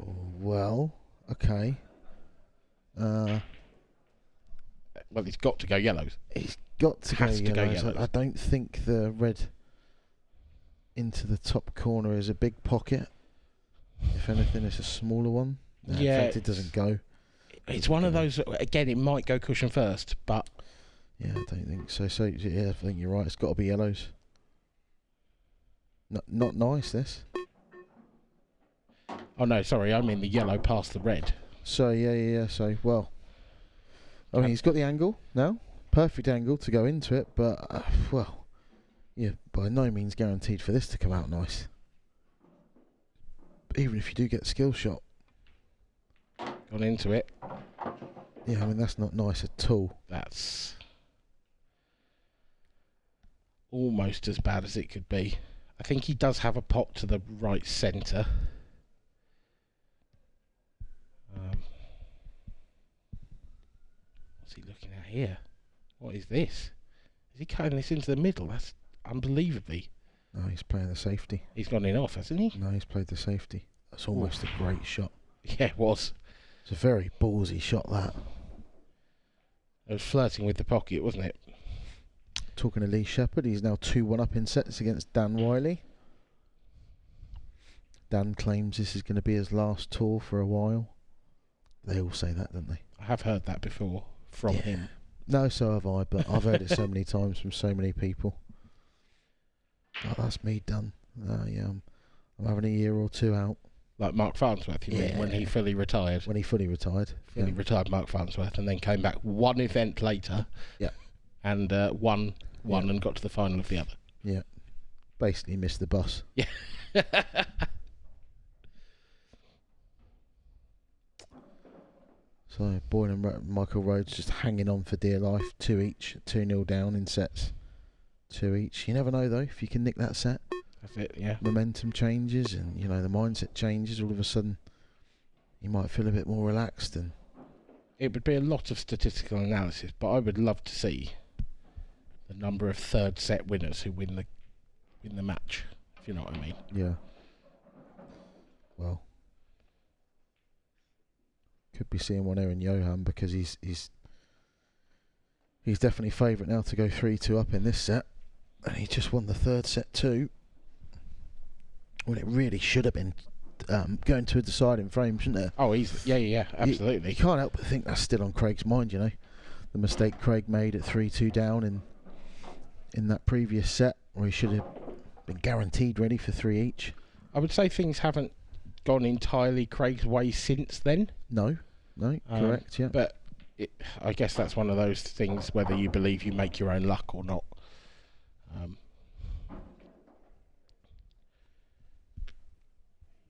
Oh, well, okay. well, he's got to go yellows. He's got to go Has to go yellows. yellows. I don't think the red into the top corner is a big pocket. If anything, it's a smaller one. No, Yeah, in fact, it doesn't go. It's one of those, again, it might go cushion first, but Yeah, I don't think so. So yeah, I think you're right. It's got to be yellows. Not nice. This. oh no, sorry, I mean the yellow past the red. So yeah. So well, I mean, he's got the angle now. Perfect angle to go into it, but well, yeah, by no means guaranteed for this to come out nice. But even if you do get the skill shot, Gone into it. yeah, I mean that's not nice at all. That's almost as bad as it could be. I think he does have a pot to the right centre. What's he looking at here? What is this? Is he cutting this into the middle? That's unbelievably. No, he's playing the safety. He's gone in off, hasn't he? No, he's played the safety. That's almost a great shot. Yeah, it was. It's a very ballsy shot, that. It was flirting with the pocket, wasn't it? Talking to Lee Shepherd, he's now 2-1 up in sets against Dan Wiley. Dan claims this is going to be his last tour for a while. They all say that, don't they? I have heard that before from him. No, so have I, but I've heard it so many times from so many people. Oh, that's me done. Yeah, I'm having a year or two out. Like Mark Farnsworth, you mean, when he fully retired? When he fully retired. Fully retired Mark Farnsworth, and then came back one event later. Yeah. And won and got to the final of the other. Yeah. Basically missed the bus. Yeah. So Boyne and Michael Rhodes just hanging on for dear life. 2 each, 2-0 down in sets. 2 each. You never know though if you can nick that set. That's it, yeah. Momentum changes and the mindset changes. All of a sudden, you might feel a bit more relaxed. And It would be a lot of statistical analysis, but I would love to see the number of third set winners who win the match. If you know what I mean. yeah, well, could be seeing one here in Johan because he's definitely favourite now to go 3-2 up in this set, and he just won the third set too. When it really should have been going to a deciding frame, shouldn't it? Oh, yeah, absolutely. You can't help but think that's still on Craig's mind, the mistake Craig made at 3-2 down in that previous set, where he should have been guaranteed ready for 3 each. I would say things haven't gone entirely Craig's way since then. No, correct, yeah. But I guess that's one of those things, whether you believe you make your own luck or not.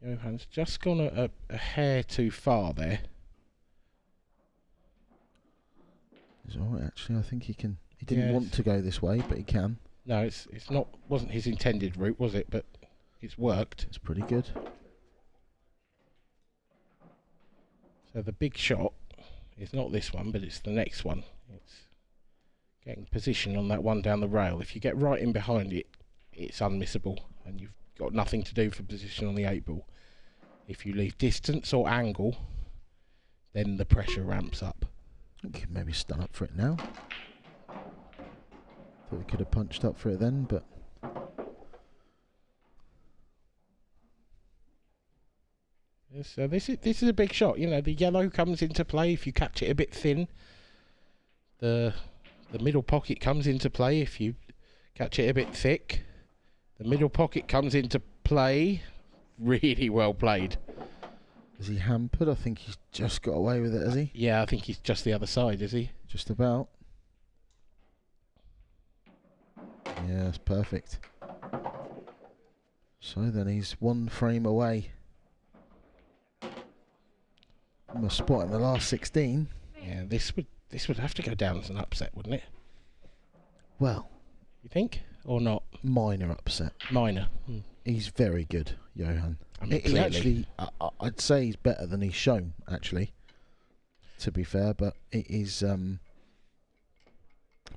Johan's just gone a hair too far there. It's alright, actually. I think he can. He didn't want to go this way, but he can. No, it's not. Wasn't his intended route, was it? But it's worked. It's pretty good. So the big shot is not this one, but it's the next one. It's getting position on that one down the rail. If you get right in behind it, it's unmissable, and you've got nothing to do for position on the 8 ball. If you leave distance or angle, then the pressure ramps up. I think he could maybe stun up for it now. Thought he could have punched up for it then, but So this is a big shot. The yellow comes into play if you catch it a bit thin. The The middle pocket comes into play if you catch it a bit thick. The middle pocket comes into play. Really well played. Is he hampered? I think he's just got away with it, has he? Yeah, I think he's just the other side, is he? Just about. Yeah, that's perfect. So then he's one frame away from a spot in the last 16. Yeah, this would have to go down as an upset, wouldn't it? Well, You think? Or not? minor upset. Minor. He's very good, Johan. I mean, He clearly. actually, I'd say he's better than he's shown, actually, to be fair, but it is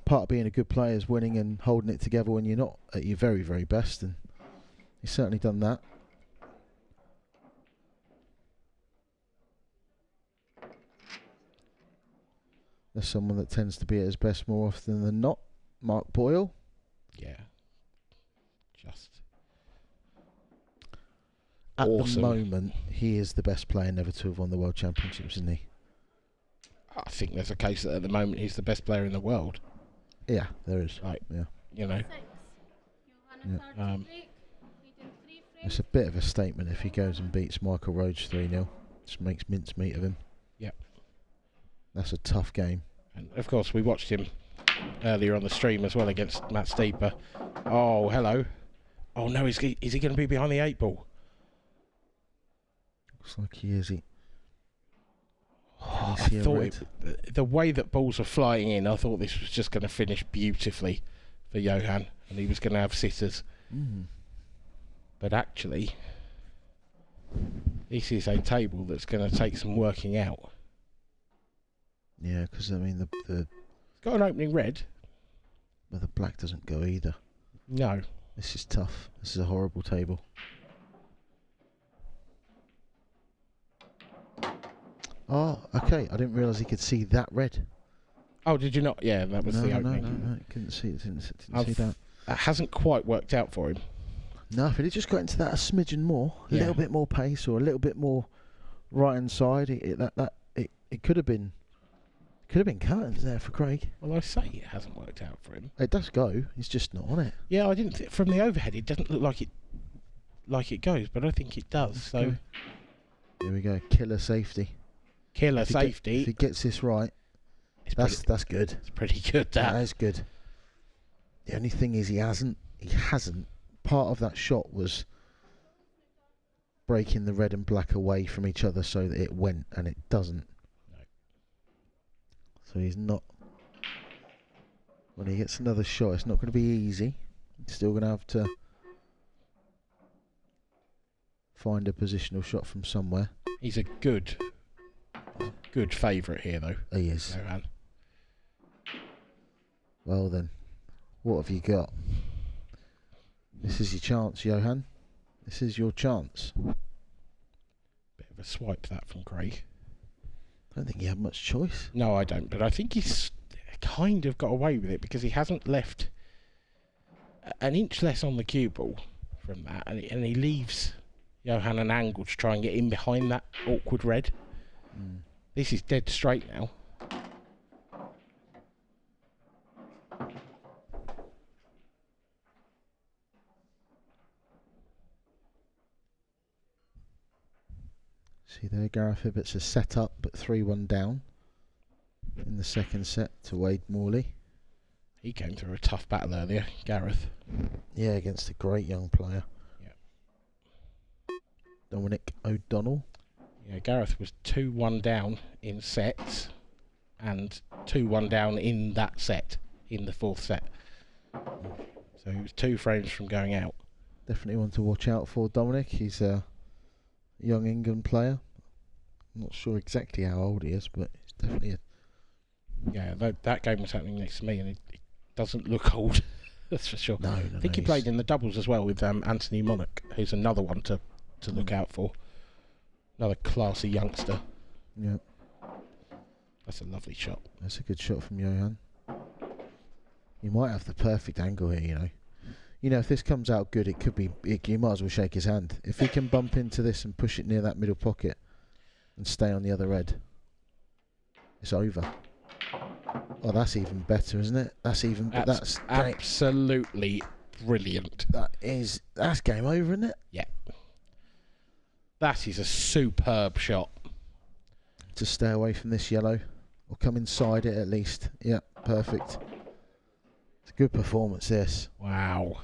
part of being a good player is winning and holding it together when you're not at your very, very best, and he's certainly done that. There's someone that tends to be at his best more often than not, Mark Boyle. Yeah. Just. At Awesome. the moment, he is the best player never to have won the World Championships, isn't he? I think there's a case that at the moment he's the best player in the world. Yeah, there is. Right. Yeah. You know. 6. Johan Attard to break. Leading 3 frames. It's a bit of a statement if he goes and beats Michael Rhodes 3-0. Just makes mincemeat of him. Yep. That's a tough game. And of course, we watched him earlier on the stream as well against Matt Steeper. Oh, hello. Oh no, is he going to be behind the 8 ball? Looks like he is. I see a thought red? the way that balls were flying in, I thought this was just going to finish beautifully for Johan, and he was going to have sitters. But actually, this is a table that's going to take some working out. Yeah, because I mean the It's got an opening red. well, the black doesn't go either. No. This is tough. This is a horrible table. Oh, okay. I didn't realise he could see that red. Oh, did you not? Yeah, that was No, the no, opening. no. Couldn't see it. Didn't see that. That hasn't quite worked out for him. No, if he'd just got into that a smidgen more, a Yeah. little bit more pace, or a little bit more right hand side, it could have been curtains there for Craig. Well, I say it hasn't worked out for him. It does go. He's just not on it. Yeah, I didn't. From the overhead, it doesn't look like it goes, but I think it does. So Okay. Here we go. Killer safety. killer If safety. he gets this right, It's that's good. It's pretty good. That. That is good. The only thing is he hasn't. Part of that shot was breaking the red and black away from each other so that it went, and it doesn't. No. So he's not. When he gets another shot, it's not going to be easy. He's still going to have to find a positional shot from somewhere. He's a good favourite here, though. He is. Johan. Well then, what have you got? This is your chance, Johan. This is your chance. Bit of a swipe that from Craig. I don't think you have much choice. No, I don't. But I think he's kind of got away with it because he hasn't left an inch less on the cue ball from that, and he leaves Johan an angle to try and get in behind that awkward red. This is dead straight now. See there, Gareth Hibbert's a set up, but 3-1 down in the second set to Wade Morley. He came through a tough battle earlier, Gareth. Yeah, against a great young player. Yeah. Dominic O'Donnell. Yeah, Gareth was 2-1 down in sets and 2-1 down in that set, in the fourth set. So he was 2 frames from going out. Definitely one to watch out for, Dominic. He's a young England player. I'm not sure exactly how old he is, but he's definitely Yeah, that game was happening next to me, and it doesn't look old. That's for sure. No, I think he played in the doubles as well with Anthony Monarch, who's another one to look out for. Another classy youngster. Yeah, That's a lovely shot. that's a good shot from Johan. You might have the perfect angle here, you know. You know, if this comes out good, it could be. You might as well shake his hand. If he can bump into this and push it near that middle pocket and stay on the other red, it's over. Oh, that's even better, isn't it? That's even. That's absolutely brilliant. That's game over, isn't it? Yeah. That is a superb shot. To stay away from this yellow, or come inside it at least. Yeah, perfect. It's a good performance, this. Wow.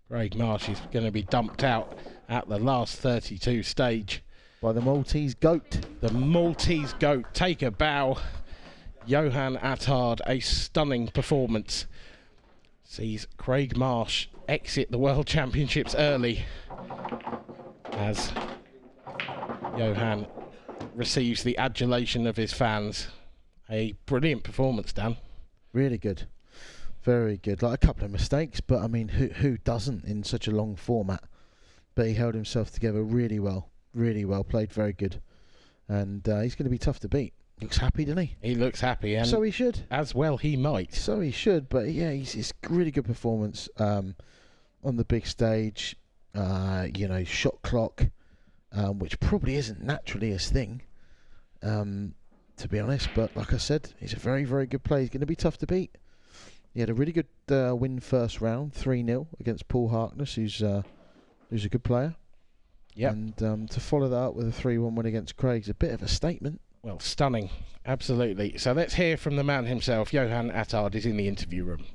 Craig Marsh is going to be dumped out at the last 32 stage. By the Maltese goat. The Maltese goat. Take a bow. Johan Attard, a stunning performance. Sees Craig Marsh exit the World Championships early as Johan receives the adulation of his fans. A brilliant performance, Dan. Really good. Very good. Like a couple of mistakes, but I mean, who doesn't in such a long format? But he held himself together really well. Really well. Played very good. And he's going to be tough to beat. Looks happy, doesn't he? He looks happy, and so he should. As well he might. So he should, but yeah, it's really good performance on the big stage. You know, shot clock, which probably isn't naturally his thing, to be honest. But like I said, he's a very, very good player. He's going to be tough to beat. He had a really good win first round, 3-0 against Paul Harkness, who's a good player. Yeah. And to follow that up with a 3-1 win against Craig's a bit of a statement. Well, stunning. Absolutely. So let's hear from the man himself. Johan Attard is in the interview room.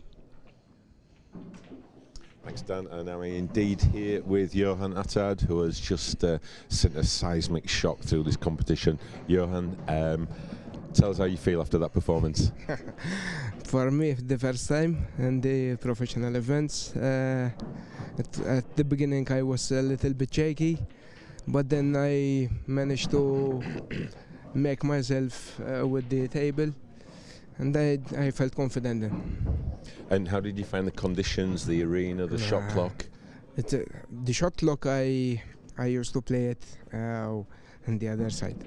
Thanks, Dan. And I'm indeed here with Johan Attard, who has just sent a seismic shock through this competition. Johan, tell us how you feel after that performance. For me, the first time in the professional events, at the beginning I was a little bit shaky, but then I managed to make myself with the table, and I felt confident then. And how did you find the conditions, the arena, the shot clock? The shot clock, I used to play it on the other side,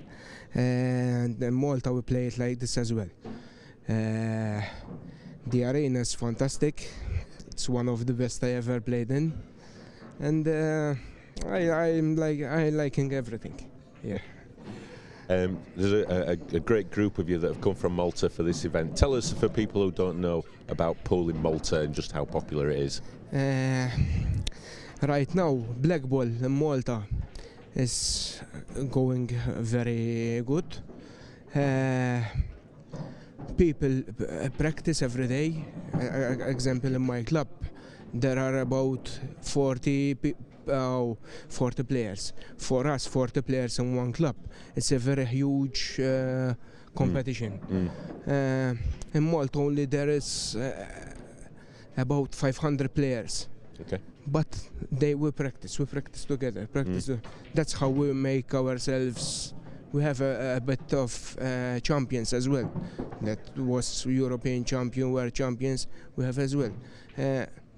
and in Malta we play it like this as well. The arena is fantastic. It's one of the best I ever played in, and I'm liking everything. Yeah. There's a great group of you that have come from Malta for this event. Tell us, for people who don't know, about pool in Malta and just how popular it is. Right now, blackball in Malta is going very good. People practice every day. Example, in my club, there are about 40 players. For us, 40 players in one club. It's a very huge competition. In Malta only there is about 500 players. Okay. But we practice together. That's how we make ourselves. We have a bit of champions as well. That was European champion, world champions. We have as well.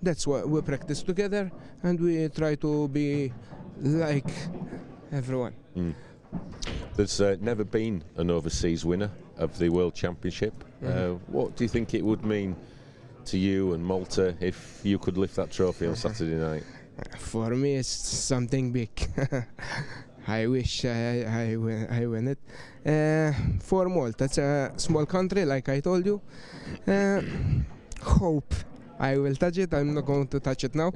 That's why we practice together, and we try to be like everyone. There's never been an overseas winner of the World Championship. What do you think it would mean to you and Malta if you could lift that trophy on Saturday night? For me, it's something big. I wish I win it. For Malta, it's a small country, like I told you. Hope I will touch it. I'm not going to touch it now.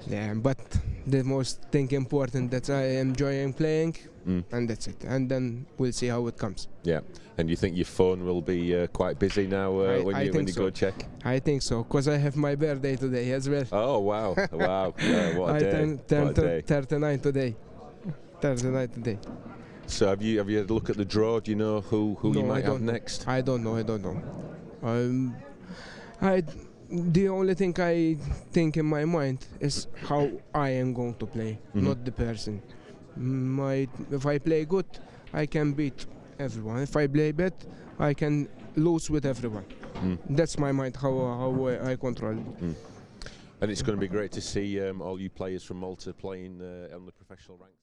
Yeah, but the most thing important that I am enjoying playing, and that's it. And then we'll see how it comes. Yeah, and you think your phone will be quite busy now when you go check? I think so, because I have my birthday today as well. Oh wow, wow! What a day! Turned 39 today. 39 today. So have you had a look at the draw? Do you know who you might have next? I don't know. The only thing I think in my mind is how I am going to play, not the person. If I play good, I can beat everyone. If I play bad, I can lose with everyone. That's my mind, how I control it. And it's going to be great to see all you players from Malta playing on the professional ranks.